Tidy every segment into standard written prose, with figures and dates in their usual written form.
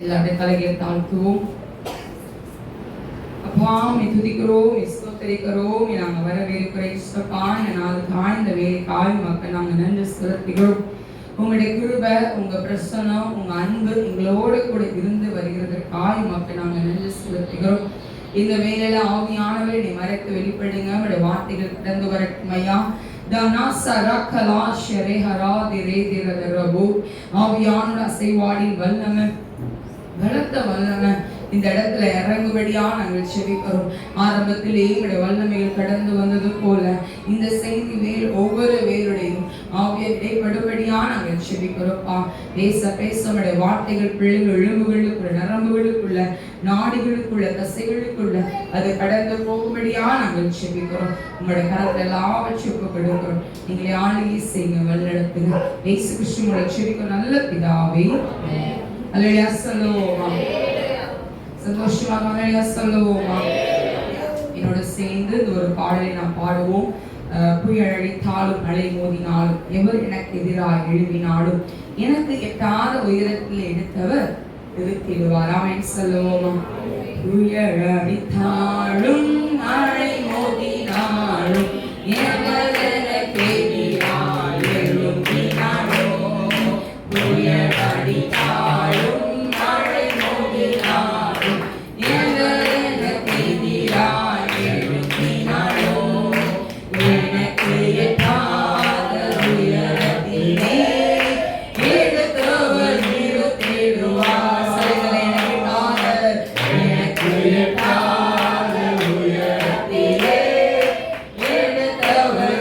எல்லாருடைய தலைகளை தாழ்த்துவோம். அப்பா உம்மை துதிக்கிறோம், ஸ்தோத்திரிக்கிறோம். நாங்கள் வரவேற்கிற இஷ்டப்பா இந்த நாளுக்காய் இந்த வேலைக்காய் மக்கள் நாங்கள் நன்றி செலுத்துகிறோம். உங்களுடைய கிருபை, உங்க பிரசனம், உங்க அன்பு எங்களோடு கூட இருந்து வருகிறதற்காய் மக்கள் நாங்கள் நன்றி செலுத்துகிறோம். இந்த வேலையில ஆவியானவரை நீ மறைத்து வெளிப்படுங்க. உங்களுடைய வார்த்தைகள் கடந்து வரட்டும் ஐயா. ஆவியான அசைவாடின் வல்லமை, பலத்த வல்லமை இந்த இடத்துல இறங்குபடியா நாங்கள் செபிக்கிறோம். ஆரம்பத்திலே உடைய வல்லமைகள் கடந்து வந்தது போல இந்த செய்தி ஒவ்வொரு வேருடையும் ஆவிய இடைப்படுபடியா நாங்கள் செபிக்கிறோம்ப்பா. பேச பேச உடைய வார்த்தைகள் பிள்ளைகள் எலும்புகளுக்குள்ள, நரம்புகளுக்குள்ள, நாடுகளுக்குள்ள, தசைகளுக்குள்ள அது கடந்து போகும்படியா நாங்கள் செபிக்கிறோம். உங்களுடைய கரத்தை எல்லாவற்றையும் ஒப்புக்கொடுக்கிறோம். நீங்களே ஆளுகை செய்யுங்க, வல்லெடுத்துங்க. இயேசு கிறிஸ்துவோட செபிக்கிறோம் நல்ல பிதாவே. அல்லேலூயா சொல்லுவோமா? சந்தோஷமாக அல்லேலூயா சொல்லுவோமா? என்னோட சேர்ந்து இந்த ஒரு பாடலை நாம் பாடுவோம். புயல் அடித்தாலும் மழை மோதினாலும் எவர் எனக்கு எதிராக எழுதினாலும் எனக்கு எட்டாத உயரத்தில் எடுத்தவர் நிறுத்திடுவார். ஆமென் சொல்லுவோமா? புயல் அடித்தாலும் மழை மோதினாலும் எவர் எனக்கு எதிராக எழுதினாலும், புயல் அடித்தாலும் மழை மோதினாலும் எவர் எனக்கு எதிராக எழுதினாலும், எனக்கு எட்டாத உயரத்திலே எடுத்தவர் நிறுத்திடுவார். சரிகளே, எனக்கு எட்டாத உயரத்திலே எடுத்தவர்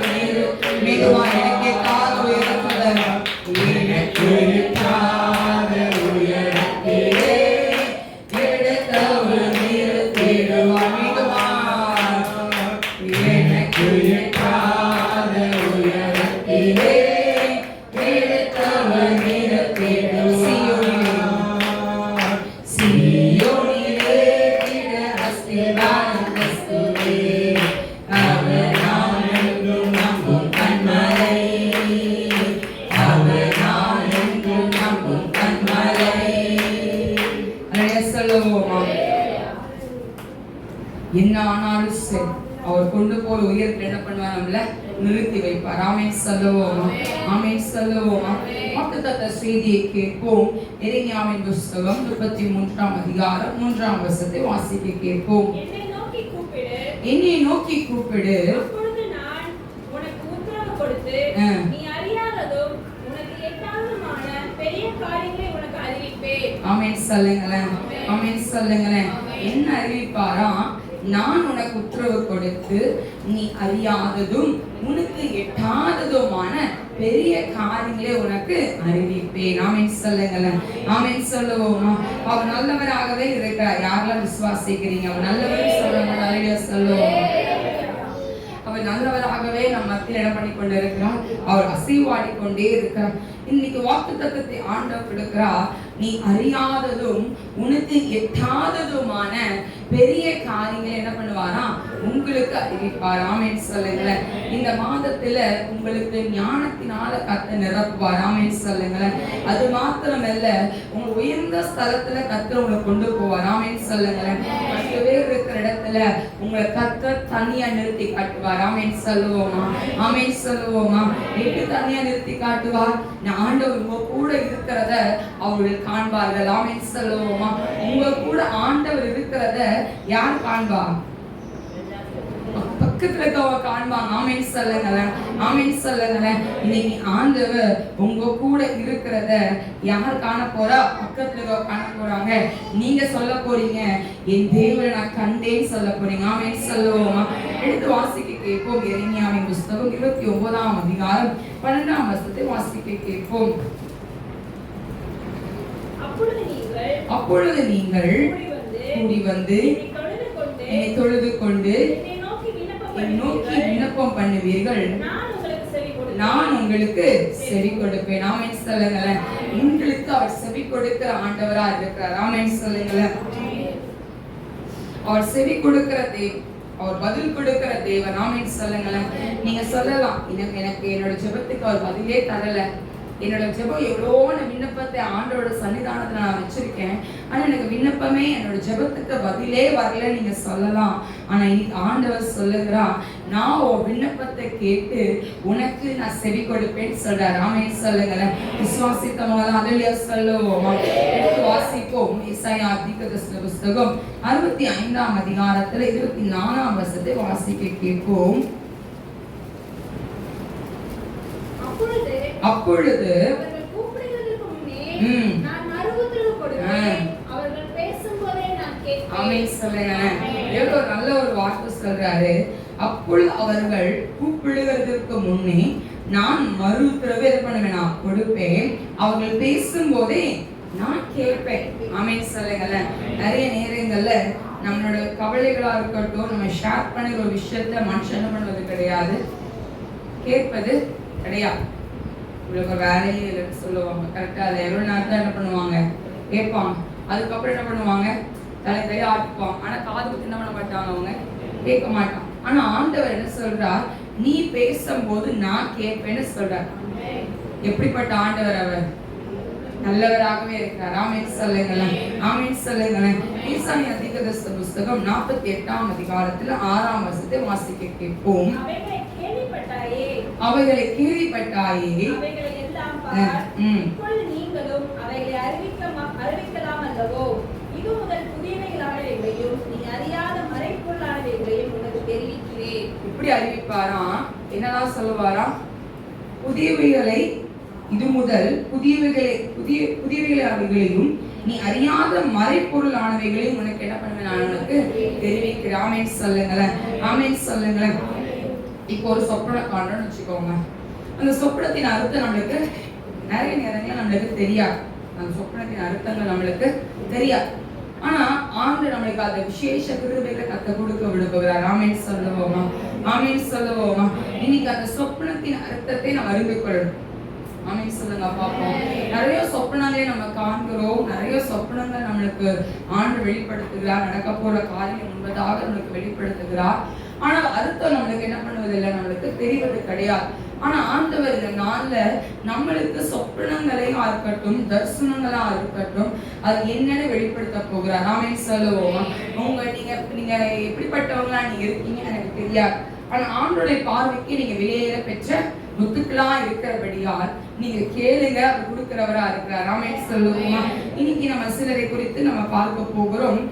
மிகுவா. எனக்கு எட்டாத உயரத்தில், எனக்கு எட்டாத உயரத்திலே எடுத்தவர் நிறுத்திடுவார். மிகுவா. எனக்கு எட்டாத உயரத்திலே எடுத்தவர் நிறுத்திடுவார். சீயோனிலே திட அஸ்திவாரம் கிறிஸ்துவே, அவர் நான் என்றும் நம்பும் கன்மலை, அவர் நான் என்றும் நம்பும் கன்மலை. அல்லேலூயா சொல்லுவோமா? என்ன ஆனாலும் சரி, அவர் கொண்டு போய் உயரத்தில் என்ன பண்ணுவார்? நம்மள நிறுத்தி வைப்பார். ஆமென் சொல்லுவோமா? ஆமென் சொல்லுவோமா? வாக்குத்தத்த செய்தியை கேட்போம். எரேமியாவின் புஸ்தகம் 33ஆம் அதிகாரம் 3ஆம் வசனத்தை வாசிக்க கேட்போம். என்னை நோக்கி கூப்பிடு, அப்பொழுது நான் உனக்கு உத்தரவு கொடுத்து நீ அறியாததும் உனக்கு எட்டாததுமான பெரிய காரியங்களை உனக்கு அறிவிப்பேன். ஆமென் சொல்லுங்களேன். ஆமென் சொல்லுங்களேன். என்ன அறிவிப்பாரா? நான் உனக்கு உத்தரவு கொடுத்து நீ அறியாததும் உனக்கு எட்டாததுமான பெரிய காரியங்களே உனக்கு அறிவிப்பேன். ஆமென் சொல்லுங்களேன். ஆமென் சொல்லுவோமா? அவர் நல்லவராகவே இருக்கிறார். யாரெல்லாம் விசுவாசிக்கிறீங்க? அவர் நல்லவர் சொல்லுங்க. அல்லேலூயா சொல்லுவோம். அவர் நல்லவராகவே நம் மத்தியில் இடம் பண்ணி கொண்டு இருக்கிறார். அவர் அசைவாடி கொண்டே இருக்கிறார். இன்னைக்கு வாக்குத்தத்தத்தை ஆண்டவர் கொடுக்கிறார். நீ அறியாததும் உனக்கு எட்டாததுமான பெரிய காரியங்களை என்ன பண்ணுவாரா? உங்களுக்கு அறிவிப்பார். ஆமென் சொல்லுங்களேன். இந்த மாதத்துல உங்களுக்கு ஞானத்தினால கர்த்தர் நிரப்புவார். ஆமென் சொல்லுங்களேன். அது மாத்திரமல்ல, உங்க உயர்ந்த ஸ்தலத்துல கர்த்தர் உங்களை கொண்டு போவார். ஆமென் சொல்லுங்களேன். 10 பேர் இருக்கிற இடத்துல உங்களை கர்த்தர் தனியா நிறுத்தி காட்டுவார். ஆமென் சொல்லுவோமா? ஆமென் சொல்லுவோமா? எப்படி தனியா நிறுத்தி காட்டுவார்? ஆண்டவர் உங்க கூட இருக்கிறத அவர்கள் காண்பார்கள். ஆமென் சொல்லுவோமா? உங்க கூட ஆண்டவர் இருக்கிறத யார் காண்பா? பக்கத்துல இருக்கவங்க காண்பாங்க. ஆமென் சொல்லுங்களேன். ஆமென் சொல்லுங்களேன். இன்னைக்கு ஆண்டவர் உங்க கூட இருக்கிறத யார் காண போறா? பக்கத்துல இருக்கவங்க காண போறாங்க. நீங்க சொல்ல போறீங்க, என் தேவனை நான் கண்டேன்னு சொல்ல போறீங்க. ஆமென் சொல்லுவோமா? எடுத்து வாசிக்க கேட்போம். எரேமியாவின் புஸ்தகம் 29ஆம் அதிகாரம் 12ஆம் வசனத்தை வாசிக்க கேட்போம். அப்பொழுது நீங்கள் கூடி வந்து என்னை தொழுது கொண்டு என்னை நோக்கி விண்ணப்பம் பண்ணுவீர்கள், நான் உங்களுக்கு செவி கொடுப்பேன். ஆமென் சொல்லுங்களேன். உங்களுக்கு அவர் செவி கொடுக்கிற ஆண்டவரா இருக்கிறார். ஆமென் சொல்லுங்களேன். அவர் செவி கொடுக்கிற தேவன், அவர் பதில் கொடுக்கிற தேவன். ஆமென் சொல்லுங்களேன். நீங்க சொல்லலாம், எனக்கு என்னோட ஜெபத்துக்கு அவர் பதிலே தரல, என்னோட ஜெபம் எவ்வளோ விண்ணப்பத்தை ஆண்டோட சன்னிதானத்துல நான் வச்சிருக்கேன். ஆனா எனக்கு விண்ணப்பமே என்னோட ஜெபத்துக்கு பதிலே வரல நீங்க சொல்லலாம். ஆனா இன்னைக்கு ஆண்டவர் சொல்லுகிறா, நான் உன் விண்ணப்பத்தை கேட்டு உனக்கு நான் செவி கொடுப்பேன்னு சொல்றாரு. ஆமென் சொல்லுங்களேன். விசுவாசித்தவங்க அல்லேலூயா சொல்லுவோமா? எடுத்து வாசிப்போம். ஏசாயா தீர்க்கதரிசி புஸ்தகம் 65ஆம் அதிகாரத்துல 24ஆம் வசனத்தை வாசிக்க கேட்போம். அப்பொழுது அவர்கள் கூப்பிடுவதற்கு முன்னே நான் மறு உத்தரவு கொடுப்பேன். அவர்கள் பேசும்போதே நான் கேட்பேன். ஆமென் சொல்லுங்களேன். எவ்வளவு நல்ல ஒரு வார்த்தை சொல்றாரு. அப்பொழுது அவர்கள் கூப்பிடுவதற்கு முன்னே நான் மறு உத்தரவு என்ன பண்ணுவேன், நான் கொடுப்பேன். அவர்கள் பேசும்போதே நான் கேட்பேன். ஆமென் சொல்லுங்களேன். நிறைய நேரங்கள்ல நம்மளோட கவலைகளா இருக்கட்டும், நம்ம ஷேர் பண்ணுற ஒரு விஷயத்த மனுஷன் என்ன பண்ணுவது கிடையாது, கேட்பது கிடையாது. உங்களுக்கு ஒரு வேலையே இல்லைன்னு சொல்லுவாங்க. கரெக்டா அதை எவ்வளவு நேரத்தில் என்ன பண்ணுவாங்க, கேட்பாங்க. அதுக்கப்புறம் என்ன பண்ணுவாங்க, தலையை ஆட்டுப்பாங்க. ஆனா காது குத்து என்ன பண்ண மாட்டாங்க, அவங்க கேட்க மாட்டாங்க. ஆனா ஆண்டவர் என்ன சொல்றார், நீ பேசும்போது நான் கேட்பேன்னு சொல்றார். எப்படிப்பட்ட ஆண்டவர் அவர், நல்லவராகவே இருக்கிறார். ஆமென் சொல்லுங்களேன். ஆமென் சொல்லுங்களேன். ஏசாயா தீர்க்கதரிசி புஸ்தகம் 48ஆம் அதிகாரத்துல 6ஆம் வசனத்தை வாசிக்க கேட்போம். அவைகளை கேள்விப்பட்டாயே, அவைகளை எல்லாம் பார். இப்பொழுது நீங்களும் அவைகளை அறிவிக்கலாம் அல்லவோ? இது முதல் புதியவைகளானவைகளையும் நீ அறியாத மறைப்பொருளானவைகளையும் உனக்கு தெரிவிக்கிறேன். இப்படி அறிவிப்பாராம். என்னதான் சொல்லுவாராம், புதியவைகளை இது முதல் புதியவைகளையும் நீ அறியாத மறைப்பொருளானவைகளையும் உனக்கு என்ன பண்ணுவேன், நான் உனக்கு தெரிவிக்கிறேன். ஆமென் சொல்லுங்களேன். ஆமென் சொல்லுங்களேன். இப்போ ஒரு சொப்பனை காண்றோம்னு வச்சுக்கோங்க. அந்த சொப்பனத்தின் அர்த்தம் நம்மளுக்கு நிறைய நேரங்கள் நம்மளுக்கு தெரியாது. அந்த சொப்பனத்தின் அர்த்தங்கள் நம்மளுக்கு தெரியாது. ஆனா ஆண்டு நம்மளுக்கு அந்த விசேஷ கிருபைகளை கத்த கொடுக்க விடுகிறார். ஆமென் சொல்லுவோமா? ஆமென் சொல்லுவோமா? இன்னைக்கு அந்த சொப்பனத்தின் அர்த்தத்தை நம்ம அறிந்து கொள்ளணும். ஆமென் சொல்லுங்க பாப்போம். நிறைய சொப்பனங்களை நம்ம காண்கிறோம். நிறைய சொப்பனங்கள் நம்மளுக்கு ஆண்டு வெளிப்படுத்துகிறார். நடக்க போற காரியம் என்பதாக நம்மளுக்கு வெளிப்படுத்துகிறார். ஆனால் அர்த்தம் நம்மளுக்கு என்ன பண்ணுவதில்லை, நம்மளுக்கு தெரிவது கிடையாது. ஆனா ஆண்டவர் இந்த நாள்ல நம்மளுக்கு சொப்பனங்களையும் இருக்கட்டும், தரிசனங்களா இருக்கட்டும், அது என்னன்னு வெளிப்படுத்த போகிறார். ஆமென் சொல்லுவோமா? நீங்க எப்படிப்பட்டவங்களா நீங்க இருக்கீங்க எனக்கு தெரியாது. ஆனா ஆண்டோடைய பார்வைக்கு நீங்க வெளியேற பெற்ற முத்துக்களா இருக்கிறபடியால் நீங்க கேளுங்க, அவர் கொடுக்கிறவரா இருக்கிறார். ஆமென் சொல்லுவோமா? இன்னைக்கு நம்ம சிலரை குறித்து நம்ம பார்க்க போகிறோம்.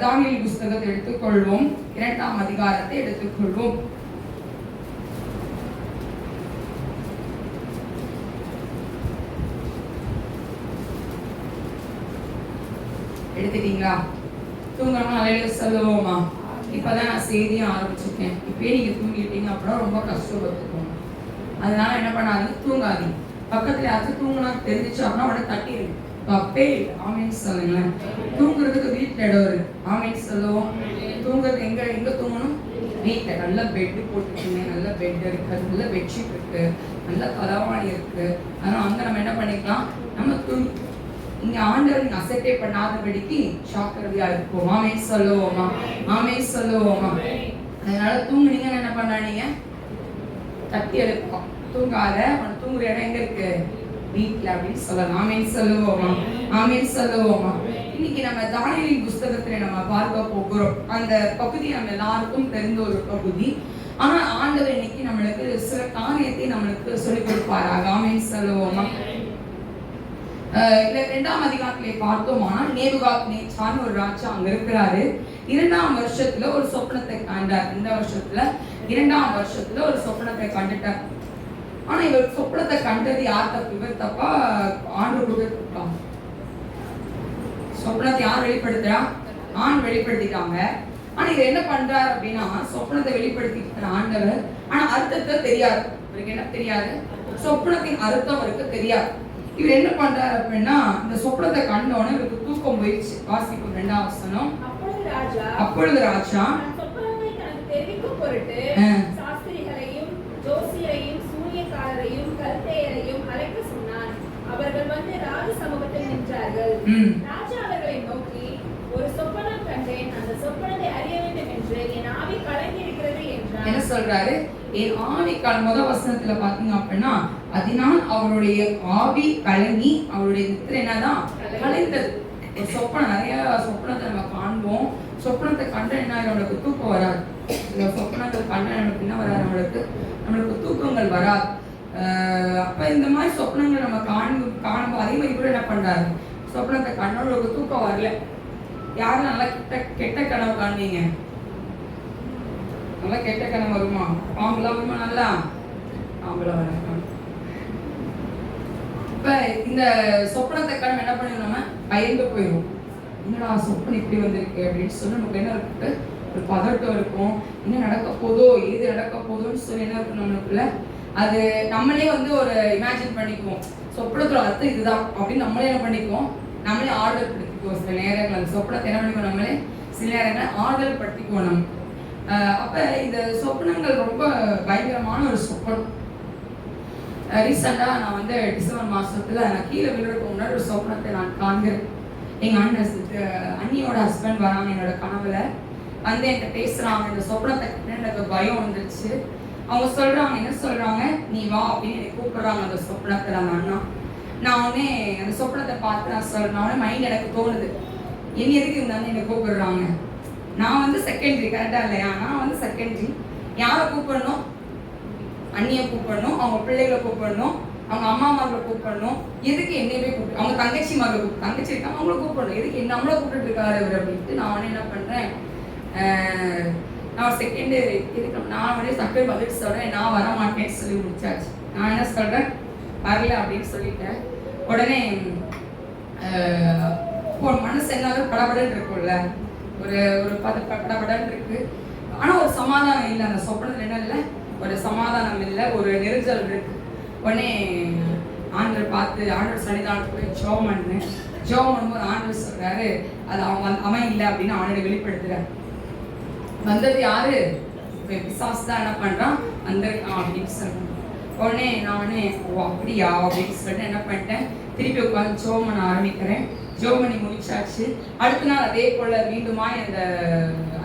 தானியேல் புஸ்தகத்தை எடுத்துக்கொள்வோம். 2ஆம் அதிகாரத்தை எடுத்துக்கொள்வோம். எடுத்துட்டீங்களா? தூங்குறவங்க அலையில சொல்லுவோமா? இப்பதான் நான் செய்தியும் ஆரம்பிச்சிருக்கேன். இப்பயே நீங்க தூங்கிட்டீங்க அப்படின்னா ரொம்ப கஷ்டப்பட்டுக்கோங்க. அதனால என்ன பண்ணாதீங்க, தூங்காதீங்க. பக்கத்துல யாராச்சும் தூங்கினா தெரிஞ்சிச்சு அப்படின்னா உடனே தட்டிடுங்க. அப்பே ஆமென் சொல்லுங்களேன். தூங்குறதுக்கு வீட்டுல இடம் இருக்கு. ஆமென் சொல்லுவோம். தூங்குறது எங்க தூங்கணும்? வீட்டுல. நல்ல பெட் போட்டுக்கீங்க, நல்ல பெட் இருக்கு, நல்ல பெட்ஷீட் இருக்கு, நல்ல தலவாணி இருக்கு. அதனால அங்க நம்ம என்ன பண்ணிக்கலாம், நம்ம தூங்கி இங்க ஆண்டவர் நீங்க அசட்டே பண்ணாதபடிக்கு ஜாக்கிரதையா இருப்போம். ஆமென் சொல்லுவோமா? ஆமென் சொல்லுவோமா? அதனால தூங்குனீங்கன்னு என்ன பண்ணாதீங்க, தட்டி எழுப்போம். தூங்காத, உனக்கு தூங்குற இடம் எங்க இருக்கு? வீட்டுல அப்படின்னு சொல்லலாம். ஆமென் சொல்லுவோமா? ஆமென் சொல்லுவோமா? இன்னைக்கு நம்ம தானியேல் புஸ்தகத்துல நம்ம பார்க்க போகிறோம். அந்த பகுதி நம்ம எல்லாருக்கும் தெரிந்த ஒரு பகுதி. ஆனா ஆண்டவர் இன்னைக்கு நம்மளுக்கு சில காரியத்தை நம்மளுக்கு சொல்லிக் கொடுப்பாராக. ஆமென் சொல்லுவோமா? 2ஆம் அதிகாரத்திலே பார்த்தோமானால் நேபுகாத்நேச்சார்னு ஒரு ராஜா அங்க இருக்கிறாரு. 2ஆம் வருஷத்துல ஒரு சொப்பனத்தை கண்டார். இந்த வருஷத்துல 2ஆம் வருஷத்துல ஒரு சொப்பனத்தை கண்டுட்டார். ஆனா இவர் சொப்பனத்தை கண்டது யார் தப்பு? இவர் தப்பா? ஆண்டு கொடுத்துட்டாங்க. சொப்பனத்தை யார் வெளிப்படுத்துறா? ஆண் வெளிப்படுத்திட்டாங்க. ஆனா இவர் என்ன பண்றாரு அப்படின்னா, சொப்பனத்தை வெளிப்படுத்திட்டு ஆண்டவர், ஆனா அர்த்தத்தை தெரியாது. இவருக்கு என்ன தெரியாது? சொப்பனத்தின் அர்த்தம் அவருக்கு தெரியாது. இவர் என்ன பண்றாரு அப்படின்னா, இந்த சொப்பனத்தை கண்டோன்னு இவருக்கு தூக்கம் போயிடுச்சு. வாசிக்கும் 2ஆம் வசனம். அப்பொழுது ராஜா சொப்பனத்தை தனக்கு தெரிவிக்கும் பொருட்டு சாஸ்திரிகளையும் ஜோசியரையும் சூனியக்காரரையும் கல்தேயரையும் அழைக்க சொன்னான். அவர்கள் வந்து ராஜ சமூகத்தில் நின்றார்கள். ராஜா அவர்களை நோக்கி, ஒரு சொப்பனம் கண்டேன், அந்த சொப்பனத்தை அறிய வேண்டும் என்று என் ஆவி கலங்கி இருக்கிறது என்றார். என்ன சொல்றாரு? என் ஆவி முதல் வசனத்துல பாத்தீங்க அப்படின்னா, அதனால் அவருடைய ஆவி கலங்கி அவருடைய நித்திரை என்னதான் கலைந்தது. ஒரு சொப்பனம், நிறைய சொப்பனத்தை நம்ம காண்போம். சொப்பனத்தை கண்ட என்ன நம்மளுக்கு தூக்கம் வராது. இந்த சொப்பனங்கள் கண்ட நம்மளுக்கு என்ன வராது, நம்மளுக்கு தூக்கங்கள் வராது. அப்ப இந்த மாதிரி சொப்பனங்கள் நம்ம காணும்போது அதே மாதிரி கூட என்ன பண்றாரு, சொப்பனத்தை கண்ணோட தூக்கம் வரல. யாரும் நல்லா கெட்ட கனவு காண்பீங்க? நல்லா கெட்ட கனவு வருமா? பாம்புலாம் வருமா? நல்லா பாம்புலாம் வர. இப்ப இந்த சொப்பனத்தை கனவு என்ன பண்ணுவோம், நம்ம பயந்து போயிடும். என்னடா சொப்பனம் இப்படி வந்திருக்கு அப்படின்னு சொல்லி நமக்கு என்ன இருக்கு, ஒரு பதட்டம் இருக்கும். என்ன நடக்க போதோ, ஏது நடக்க போதோன்னு சொல்லி என்ன இருக்கும் நம்மளுக்குள்ள. அது நம்மளே ஒரு இமேஜின் பண்ணிக்குவோம். சொப்பனத்தோட அர்த்தம் இதுதான் அப்படின்னு நம்மளே என்ன பண்ணிக்குவோம், நம்மளே ஆர்டர் படுத்திக்குவோம். சில நேரங்கள் அந்த சொப்பனத்தை என்ன பண்ணிக்குவோம், நம்மளே சில நேரங்கள் ஆர்டர் படுத்திக்குவோம் நம்ம. அப்ப இந்த சொப்பனங்கள் ரொம்ப பயங்கரமான ஒரு சொப்பனம். ரீசெண்டா நான் டிசம்பர் மாசத்துல நான் கீழே விழுறதுக்கு முன்னாடி ஒரு சொப்பனத்தை நான் காண்கிறேன். எங்க அண்ணியோட ஹஸ்பண்ட் வராங்க என்னோட கனவுல, என்கிட்ட பேசுறாங்க. இந்த சொப்பனத்தை எனக்கு பயம் வந்துருச்சு. அவங்க சொல்றாங்க, என்ன சொல்றாங்க, நீ வா அப்படின்னு என்னை கூப்பிடுறாங்க அந்த சொப்பனத்துல. அந்த அண்ணா, நான் உடனே அந்த சொப்பனத்தை பார்த்து நான் சொல்றேன், மைண்ட் எனக்கு தோணுது, என்ன எதுக்கு இருந்தாலும் என்னை கூப்பிடுறாங்க. நான் செகண்டரி, கரெக்டா இல்லையா? நான் செகண்டரி. யாரை கூப்பிடணும்? அண்ணியை கூப்பிடணும், அவங்க பிள்ளைகளை கூப்பிடணும், அவங்க அம்மா மகளை கூப்பிடணும். எதுக்கு என்னையவே கூப்பிட்டு, அவங்க தங்கச்சி மகளை தங்கச்சி இருக்காங்க அவங்கள கூப்பிடணும். எதுக்கு என்ன நம்மள கூப்பிட்டு இருக்காரு அவர் அப்படின்ட்டு நான் என்ன பண்றேன், நான் செகண்டரி இருக்கு. நான் சக்கரை பதில் சொல்றேன், நான் வர மாட்டேன்னு சொல்லி முடிச்சாச்சு. நான் என்ன சொல்றேன், வரல அப்படின்னு சொல்லிட்டேன். உடனே மனசு என்ன படபடன்னு இருக்கும்ல, ஒரு படபடன்னு இருக்கு. ஆனா ஒரு சமாதானம் இல்லை. அந்த சொப்பனத்துல என்ன இல்லை, ஒரு சமாதானம் இல்லை, ஒரு நெருஞ்சல் இருக்கு. உடனே ஆண்டவர் பார்த்து ஆண்டவர் சன்னிதானத்துக்கு போய் ஜெபம் பண்ணேன். ஜெபம் பண்ணும்போது ஆண்டவர் சொல்றாரு, அது அவன் இல்லை அப்படின்னு ஆண்டவர் வெளிப்படுத்துறாரு. வந்தது யாரு? பிசாசு தான் என்ன பண்றான், வந்திருக்கான் அப்படின்னு சொல்றான். உடனே நானே ஓ அப்படியா அப்படின்னு சொல்லிட்டு என்ன பண்ணிட்டேன், திருப்பி உட்காந்து ஜெபம் பண்ண ஆரம்பிக்கிறேன். ஜெபம் பண்ணி முடிச்சாச்சு. அடுத்த நாள் அதே போல மீண்டுமாய் அந்த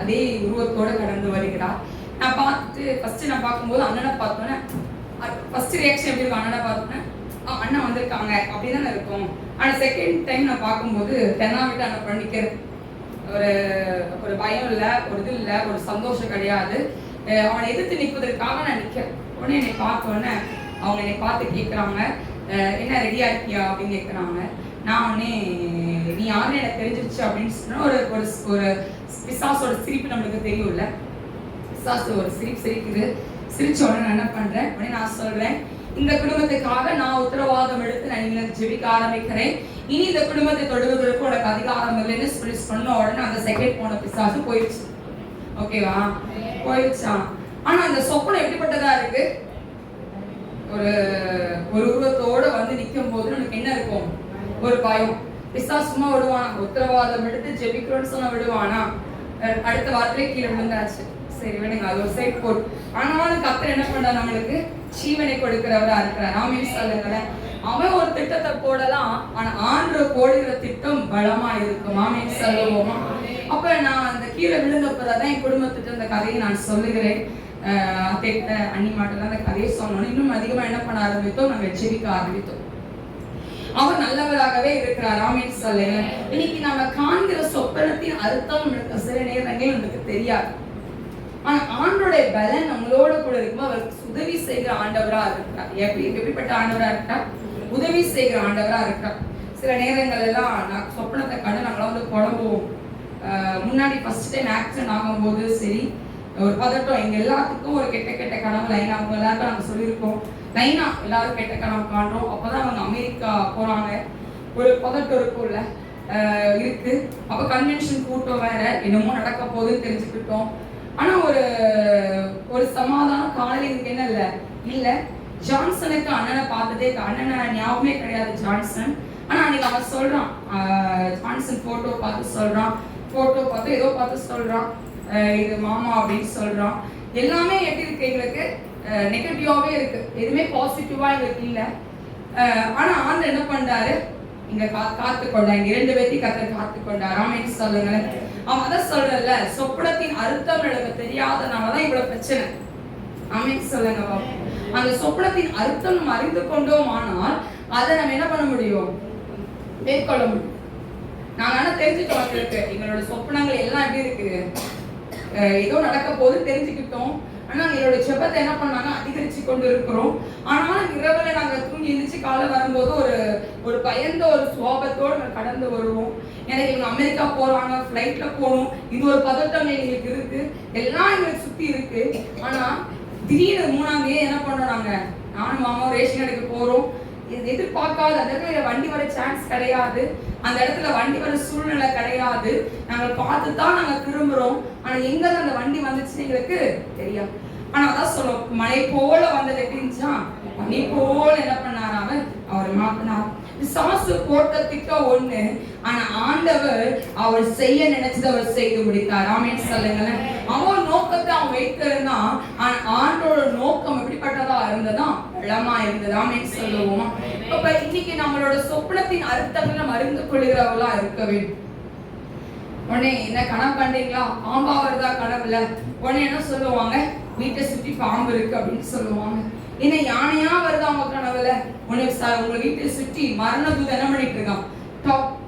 அதே உருவத்தோட கடந்து வருகிறார். நான் பார்த்துட்டு ஃபர்ஸ்ட் நான் பார்க்கும்போது அண்ணனை பார்த்தோன்னே ஃபர்ஸ்ட் ரியாக்ஷன் எப்படி இருக்கும், அண்ணனை பார்த்தோன்னே அண்ணன் வந்திருக்காங்க அப்படின்னு தானே இருக்கும். ஆனால் செகண்ட் டைம் நான் பார்க்கும்போது தென்னாவிட்டு அண்ணன் பண்ணிக்கிறேன். ஒரு பயம் இல்லை, ஒரு இது இல்லை, ஒரு சந்தோஷம் கிடையாது. அவனை எதிர்த்து நிற்பதற்காக நான் நிற்கிறேன். உடனே என்னை பார்த்தோன்னே அவங்க என்னை பார்த்து கேட்குறாங்க, என்ன ரெடியா இருக்கியா அப்படின்னு கேட்குறாங்க. நான் உடனே நீ யாருன்னு எனக்கு தெரிஞ்சிருச்சு அப்படின்னு சொன்னா ஒரு ஒரு பிசாசோட சிரிப்பு நம்மளுக்கு தெரியும்ல. பிசாசு ஒரு சிரிப்பு சிரிக்குது. சிரிச்ச உடனே நான் என்ன பண்றேன், உடனே நான் சொல்றேன், இந்த குடும்பத்துக்காக நான் உத்தரவாதம் எடுத்து நான் ஜெபிக்க ஆரம்பிக்கிறேன். இனி இந்த குடும்பத்தை தொடுவதற்கு உனக்கு அதிகாரம் இல்லைன்னு சொல்லி சொன்ன உடனே அந்த செகண்ட் போன பிசாசு போயிடுச்சு. ஓகேவா, போயிடுச்சா? ஆனா அந்த சொப்பனம் எப்படிப்பட்டதா இருக்கு, ஒரு உருவத்தோட நிற்கும் போது நமக்கு என்ன இருக்கும், ஒரு பயம். பிசாசு சும்மா விடுவானா? உத்தரவாதம் எடுத்து ஜெபிக்கிறோன்னு சொன்னா விடுவானா? அடுத்த வாரத்திலே கீழே விழுந்தாச்சு. சரி விடுங்க, அது ஒரு சைட் போட். ஆனாலும் கர்த்தர் என்ன பண்றாரு, நம்மளுக்கு ஜீவனை கொடுக்கிறவரா இருக்கிறார். ஆமென் சொல்லுங்களேன். அவன் ஒரு திட்டத்தை போடலாம், ஆனா ஆண்டவர் போடுகிற திட்டம் பலமா இருக்கும். ஆமென் சொல்லுவோமா? அப்ப நான் அந்த கீழே விழுந்தப்பதான் என் குடும்பத்திட்ட அந்த கதையை நான் சொல்லுகிறேன். அத்தைகிட்ட அண்ணி மாட்டெல்லாம் அந்த கதையை சொன்னோம். இன்னும் அதிகமா என்ன பண்ண ஆரம்பித்தோம், நாங்கள் ஜெபிக்க ஆரம்பித்தோம். அவர் நல்லவராகவே இருக்கிறார். ஆமென் சொல்லுங்க. இன்னைக்கு நம்ம காண்கிற சொப்பனத்தின் அர்த்தம் சில நேரங்களில் நமக்கு தெரியாது. ஆனா ஆண்டவருடைய பலன் நம்மளோட கூட இருக்கும்போது அவருக்கு உதவி செய்கிற ஆண்டவரா இருக்கிறார். எப்படிப்பட்ட ஆண்டவரா இருக்கிறார், உதவி செய்கிற ஆண்டவரா இருக்கிறார். சில நேரங்கள் எல்லாம் நான் சொப்பனத்தை கண்டு நாங்களாம் குழம்புவோம். முன்னாடி ஃபர்ஸ்ட் டைம் ஆக்சிடென்ட் ஆகும்போது சரி, ஒரு பதட்டம். எங்க எல்லாத்துக்கும் ஒரு கெட்ட கனவு லைனா, அவங்க எல்லாருக்கும் நாங்க சொல்லியிருக்கோம், லைனா எல்லாரும் கெட்ட கனவு காண்றோம். அப்பதான் அவங்க அமெரிக்கா போறாங்க, ஒரு பதட்டம் இருக்கும்ல இருக்கு. அப்ப கன்வென்ஷன் கூட்டம் வேற, என்னமோ நடக்க போகுதுன்னு தெரிஞ்சுக்கிட்டோம். ஆனா ஒரு சமாதானம் காலையில எனக்கு என்ன இல்ல ஜான்சனுக்கு அண்ணனை பார்த்ததே, அண்ணனை ஞாபகமே கிடையாது ஜான்சன். ஆனா அன்னைக்கு அவன் சொல்றான், ஜான்சன் போட்டோ பார்த்து சொல்றான், போட்டோ பார்த்து ஏதோ பார்த்து சொல்றான், இது மாமா அப்படின்னு சொல்றான். எல்லாமே எப்படி இருக்கு, எங்களுக்கு நெகட்டிவாவே இருக்கு, எதுவுமே பாசிட்டிவா எங்களுக்கு இல்ல. ஆனா ஆண்டவர் என்ன பண்றாரு, இங்க காத்து கொண்டாங்க, 2 பேர்த்தையும் கர்த்தர் காத்து கொண்டார். ஆமென் சொல்லுங்களேன். அவன் அதான் சொல்றல, சொப்பனத்தின் அர்த்தம் எனக்கு தெரியாதனாலதான் இவ்வளவு பிரச்சனை. ஆமென் சொல்லுங்க. அந்த சொப்பனத்தின் அர்த்தம் நம்ம அறிந்து கொண்டோம், ஆனால் அதை நம்ம என்ன பண்ண முடியும்? மேற்கொள்ள முடியும். நாங்க ஆனா தெரிஞ்சுட்டோம், எங்களோட சொப்பனங்கள் எல்லாம் எப்படி இருக்கு, ஏதோ நடக்க போது தெரிஞ்சுக்கிட்டோம். ஆனா எங்களோட ஜெபத்தை என்ன பண்ணாங்க, அதிகரிச்சு கொண்டு இருக்கிறோம். ஆனாலும் இரவுல நாங்க தூங்கி எழுந்திரிச்சு காலை வரும்போது ஒரு பயந்த ஒரு சுவாபத்தோடு நாங்க கடந்து வருவோம். எனக்கு இவங்க அமெரிக்கா போறாங்க, ஃபிளைட்ல போகணும், இது ஒரு பதட்டம் எங்களுக்கு இருக்கு, எல்லாம் எங்களுக்கு சுத்தி இருக்கு. ஆனா திடீர்னு 3ஆம் தேதி என்ன பண்றோம், நாங்க நானும் மாமாவும் ரேஷன் கடைக்கு போறோம். எதிர்பார்க்காத அந்த இடத்துல வண்டி வர சான்ஸ் கிடையாது, அந்த இடத்துல வண்டி வர சூழ்நிலை கிடையாது. நாங்க பார்த்து தான் நாங்க திரும்புறோம். ஆனா எங்க அந்த வண்டி வந்துச்சுன்னு எங்களுக்கு தெரியாது. ஆனா அதான் சொல்லுவோம், மழை போல வந்தது எப்படின்னா பனி போல என்ன பண்ணாரு அவர் மாத்தினார். பிசாசு போட்ட திட்டம் ஒண்ணு, ஆனா ஆண்டவர் அவர் செய்ய நினைச்சதை அவர் செய்து முடித்தார். ஆமென் சொல்லுங்களேன். அவன் நோக்கத்தை அவன் வைத்திருந்தான், ஆனா ஆண்டோட நோக்கம் எப்படிப்பட்டதா இருந்ததா, பலமா இருந்தது. ஆமென் சொல்லுவோமா? அப்ப இன்னைக்கு நம்மளோட சொப்பனத்தின் அர்த்தங்களை நம்ம அறிந்து கொள்கிறவர்களா இருக்க வேண்டும். உடனே என்ன கனவு கண்டீங்களா, பாம்பா வருதா கனவுல, உடனே என்ன சொல்லுவாங்க, வீட்டை சுற்றி பாம்பு இருக்கு அப்படின்னு சொல்லுவாங்க. என்ன யானையா வருது அவங்க கனவுல, உங்க வீட்டை சுற்றி மரண தூதன் என்ன பண்ணிட்டு இருக்கான்,